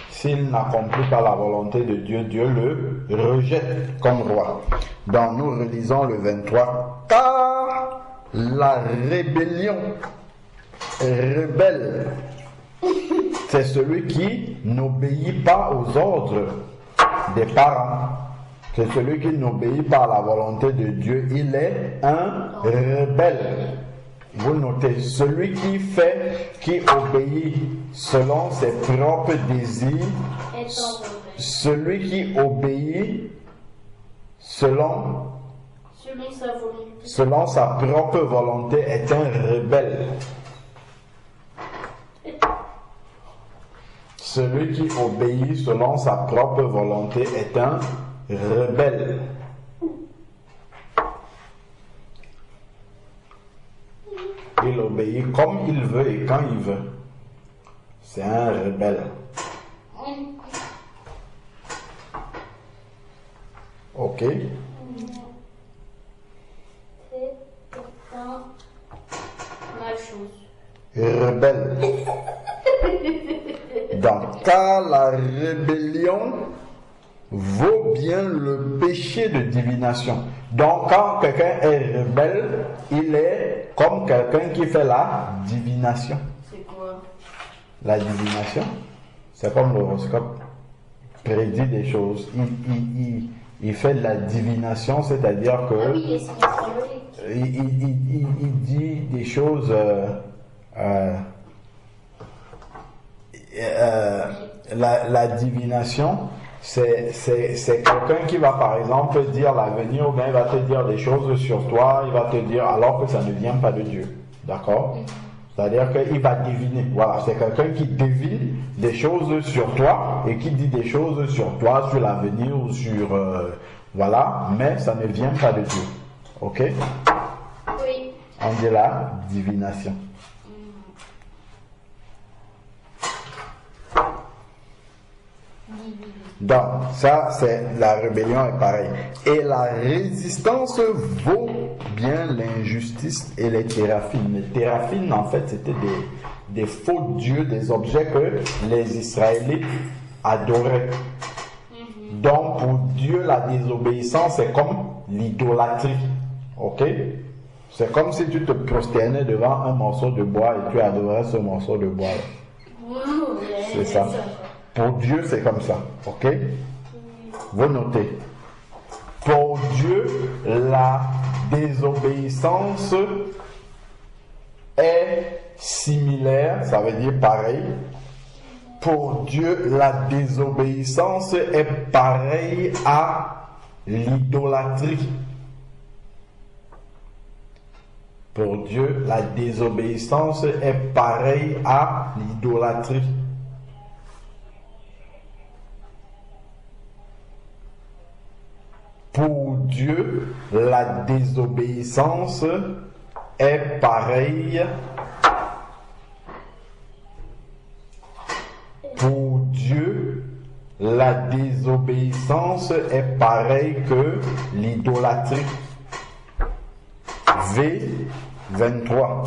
S'il n'accomplit pas la volonté de Dieu, Dieu le rejette comme roi. Donc nous relisons le 23. Car la rébellion rebelle, c'est celui qui n'obéit pas aux ordres des parents. C'est celui qui n'obéit pas à la volonté de Dieu. Il est un rebelle. Vous notez, celui qui obéit selon ses propres désirs, celui qui obéit selon sa propre volonté est un rebelle. Celui qui obéit selon sa propre volonté est un rebelle. obéir comme il veut et quand il veut. C'est un rebelle. Ok. C'est pourtant Ma chose. Rebelle. Dans le cas, la rébellion vaut bien le péché de divination. Donc, quand quelqu'un est rebelle, il est comme quelqu'un qui fait la divination. C'est quoi? La divination, c'est comme l'horoscope. Prédit des choses. Il fait de la divination, c'est-à-dire que Ah oui, c'est astrologique. il dit des choses. La divination, c'est quelqu'un qui va par exemple dire l'avenir, ou bien il va te dire des choses sur toi, il va te dire alors que ça ne vient pas de Dieu. D'accord? C'est-à-dire qu'il va deviner. Voilà, c'est quelqu'un qui devine des choses sur toi et qui dit des choses sur toi, sur l'avenir ou sur... voilà, mais ça ne vient pas de Dieu. Ok? Oui. On dit la divination. Donc, ça, c'est la rébellion est pareil. Et la résistance vaut bien l'injustice et les téraphines. Les téraphines, en fait, c'était des faux dieux, des objets que les Israélites adoraient. Donc, pour Dieu, la désobéissance, c'est comme l'idolâtrie. Ok? C'est comme si tu te prosternais devant un morceau de bois et tu adorais ce morceau de bois. C'est ça. Pour Dieu, c'est comme ça. Ok? Vous notez. Pour Dieu, la désobéissance est similaire, ça veut dire pareil. Pour Dieu, la désobéissance est pareille à l'idolâtrie. Pour Dieu, la désobéissance est pareille à l'idolâtrie. Pour Dieu, la désobéissance est pareille. Pour Dieu, la désobéissance est pareille que l'idolâtrie. V23.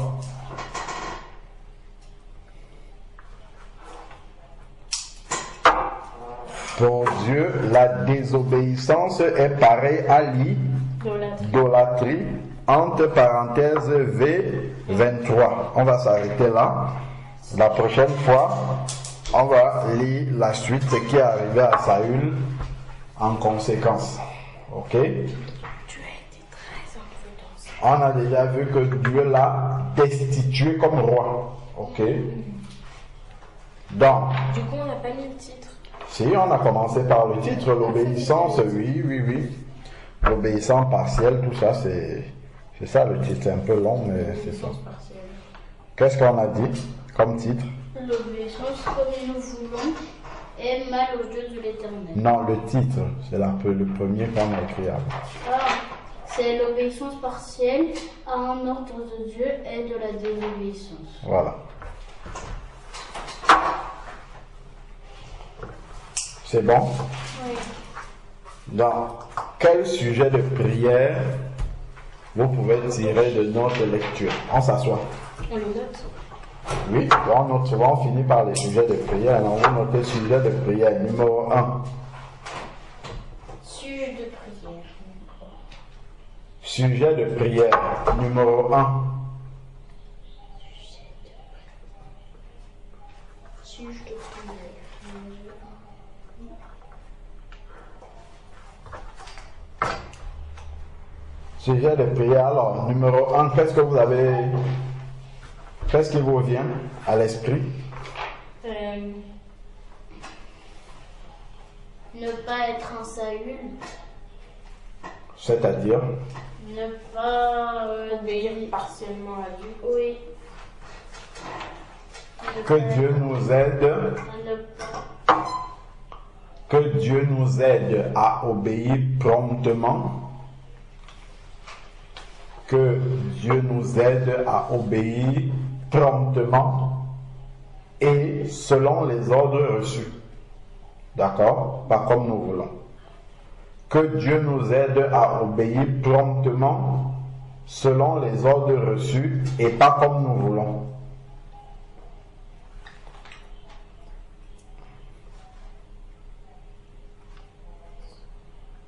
Pour Dieu, la désobéissance est pareille à l'idolâtrie. Entre parenthèses V23. On va s'arrêter là. La prochaine fois, on va lire la suite, ce qui est arrivé à Saül en conséquence. Ok? On a déjà vu que Dieu l'a destitué comme roi. Ok? Donc. Du coup, on n'a pas mis le titre. Si, on a commencé par le titre, l'obéissance, oui. L'obéissance partielle, tout ça, c'est ça le titre. C'est un peu long, mais c'est ça. Qu'est-ce qu'on a dit comme titre? L'obéissance comme nous voulons est mal aux yeux de l'Éternel. Non, le titre, c'est le premier qu'on a écrit avant. Ah, c'est l'obéissance partielle à un ordre de Dieu et de la désobéissance. Voilà. C'est bon? Oui. Dans quel sujet de prière vous pouvez tirer de notre lecture? On s'assoit. On le note. Oui, on note souvent, on finit par les sujets de prière. Alors, on va noter sujet de prière numéro 1. Sujet de prière. Sujet de prière numéro 1. Sujet de prière. Sujet de prière, alors, numéro 1, qu'est-ce qui vous vient à l'esprit? Ne pas être un Saül. C'est-à-dire? Ne pas Obéir partiellement à Dieu. Oui. Que Dieu nous aide. Ne pas. Que Dieu nous aide à obéir promptement. que Dieu nous aide à obéir promptement et selon les ordres reçus. D'accord? Pas comme nous voulons. Que Dieu nous aide à obéir promptement selon les ordres reçus et pas comme nous voulons.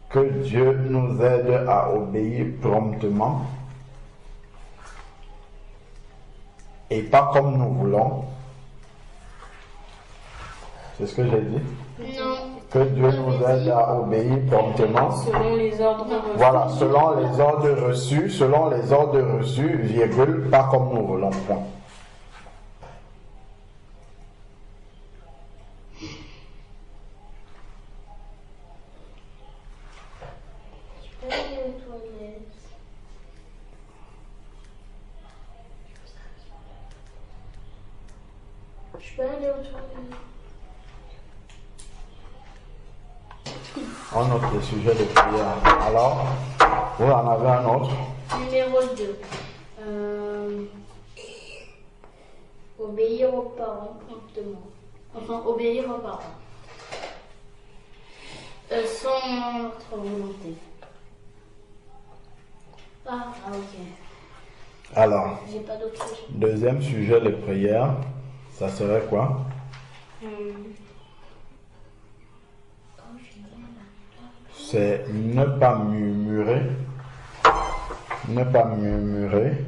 Que Dieu nous aide à obéir promptement et pas comme nous voulons. C'est ce que j'ai dit? Non. Que Dieu nous aide à obéir promptement. Selon les ordres reçus. Voilà, selon les ordres reçus, virgule, pas comme nous voulons, point. Je peux aller aux toilettes. Je peux aller aux toilettes. On note les sujets de prière. Alors, vous en avez un autre? Numéro 2. Obéir aux parents promptement. Enfin, obéir aux parents. Sans notre volonté. Ah, ok. Alors, J'ai pas d'autre sujet. deuxième sujet de prière, ça serait quoi? C'est ne pas murmurer. Ne pas murmurer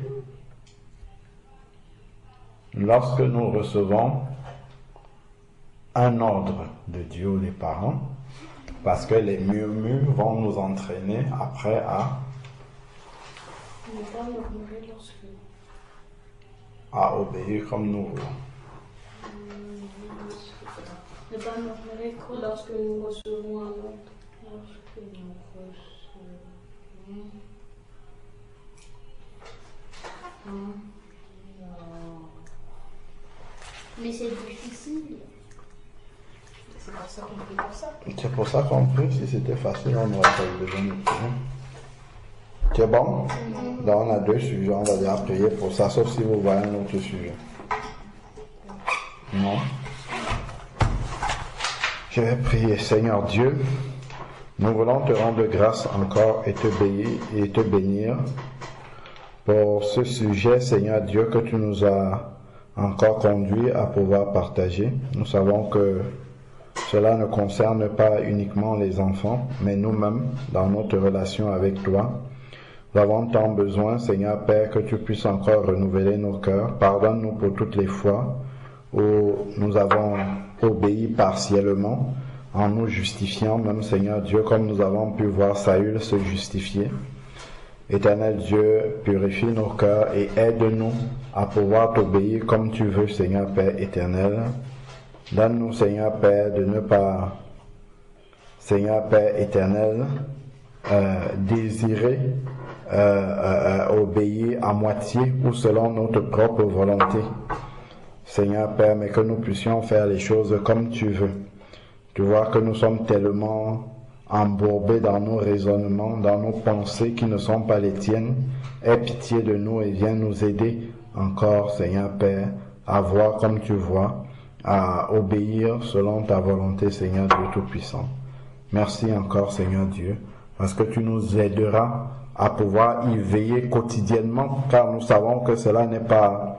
lorsque nous recevons un ordre de Dieu ou des parents, parce que les murmures vont nous entraîner après Ne pas murmurer lorsque. à obéir comme nous voulons. Ne pas murmurer Lorsque nous recevons un ordre. Lorsque nous recevons Mais c'est difficile. C'est pour ça qu'on fait pour ça. C'est pour ça qu'on prie. Si c'était facile, on n'aurait pas besoin de prier. C'est bon? Là, on a deux sujets, on va déjà prier pour ça, sauf si vous voyez un autre sujet. Non? Je vais prier. Seigneur Dieu, nous voulons te rendre grâce encore et te bénir pour ce sujet, Seigneur Dieu, que tu nous as encore conduit à pouvoir partager. Nous savons que cela ne concerne pas uniquement les enfants, mais nous-mêmes, dans notre relation avec toi. Nous avons tant besoin, Seigneur Père, que tu puisses encore renouveler nos cœurs. Pardonne-nous pour toutes les fois où nous avons obéi partiellement, en nous justifiant, même Seigneur Dieu, comme nous avons pu voir Saül se justifier. Éternel Dieu, purifie nos cœurs et aide-nous à pouvoir t'obéir comme tu veux, Seigneur Père éternel. Donne-nous, Seigneur Père, de ne pas, Seigneur Père éternel, désirer obéir à moitié ou selon notre propre volonté. Seigneur Père, mais que nous puissions faire les choses comme tu veux. Tu vois que nous sommes tellement embourbés dans nos raisonnements, dans nos pensées qui ne sont pas les tiennes. Aie pitié de nous et viens nous aider encore, Seigneur Père, à voir comme tu vois, à obéir selon ta volonté, Seigneur Dieu Tout-Puissant. Merci encore, Seigneur Dieu, parce que tu nous aideras à pouvoir y veiller quotidiennement, car nous savons que cela n'est pas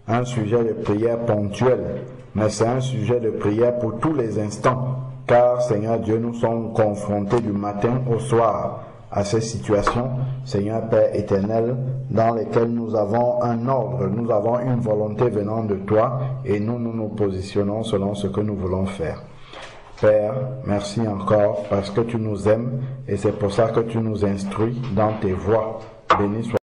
un sujet de prière ponctuel, mais c'est un sujet de prière pour tous les instants, car Seigneur Dieu, nous sommes confrontés du matin au soir à ces situations, Seigneur Père éternel, dans lesquelles nous avons un ordre, nous avons une volonté venant de toi, et nous nous positionnons selon ce que nous voulons faire. Père, merci encore parce que tu nous aimes et c'est pour ça que tu nous instruis dans tes voies. Béni soit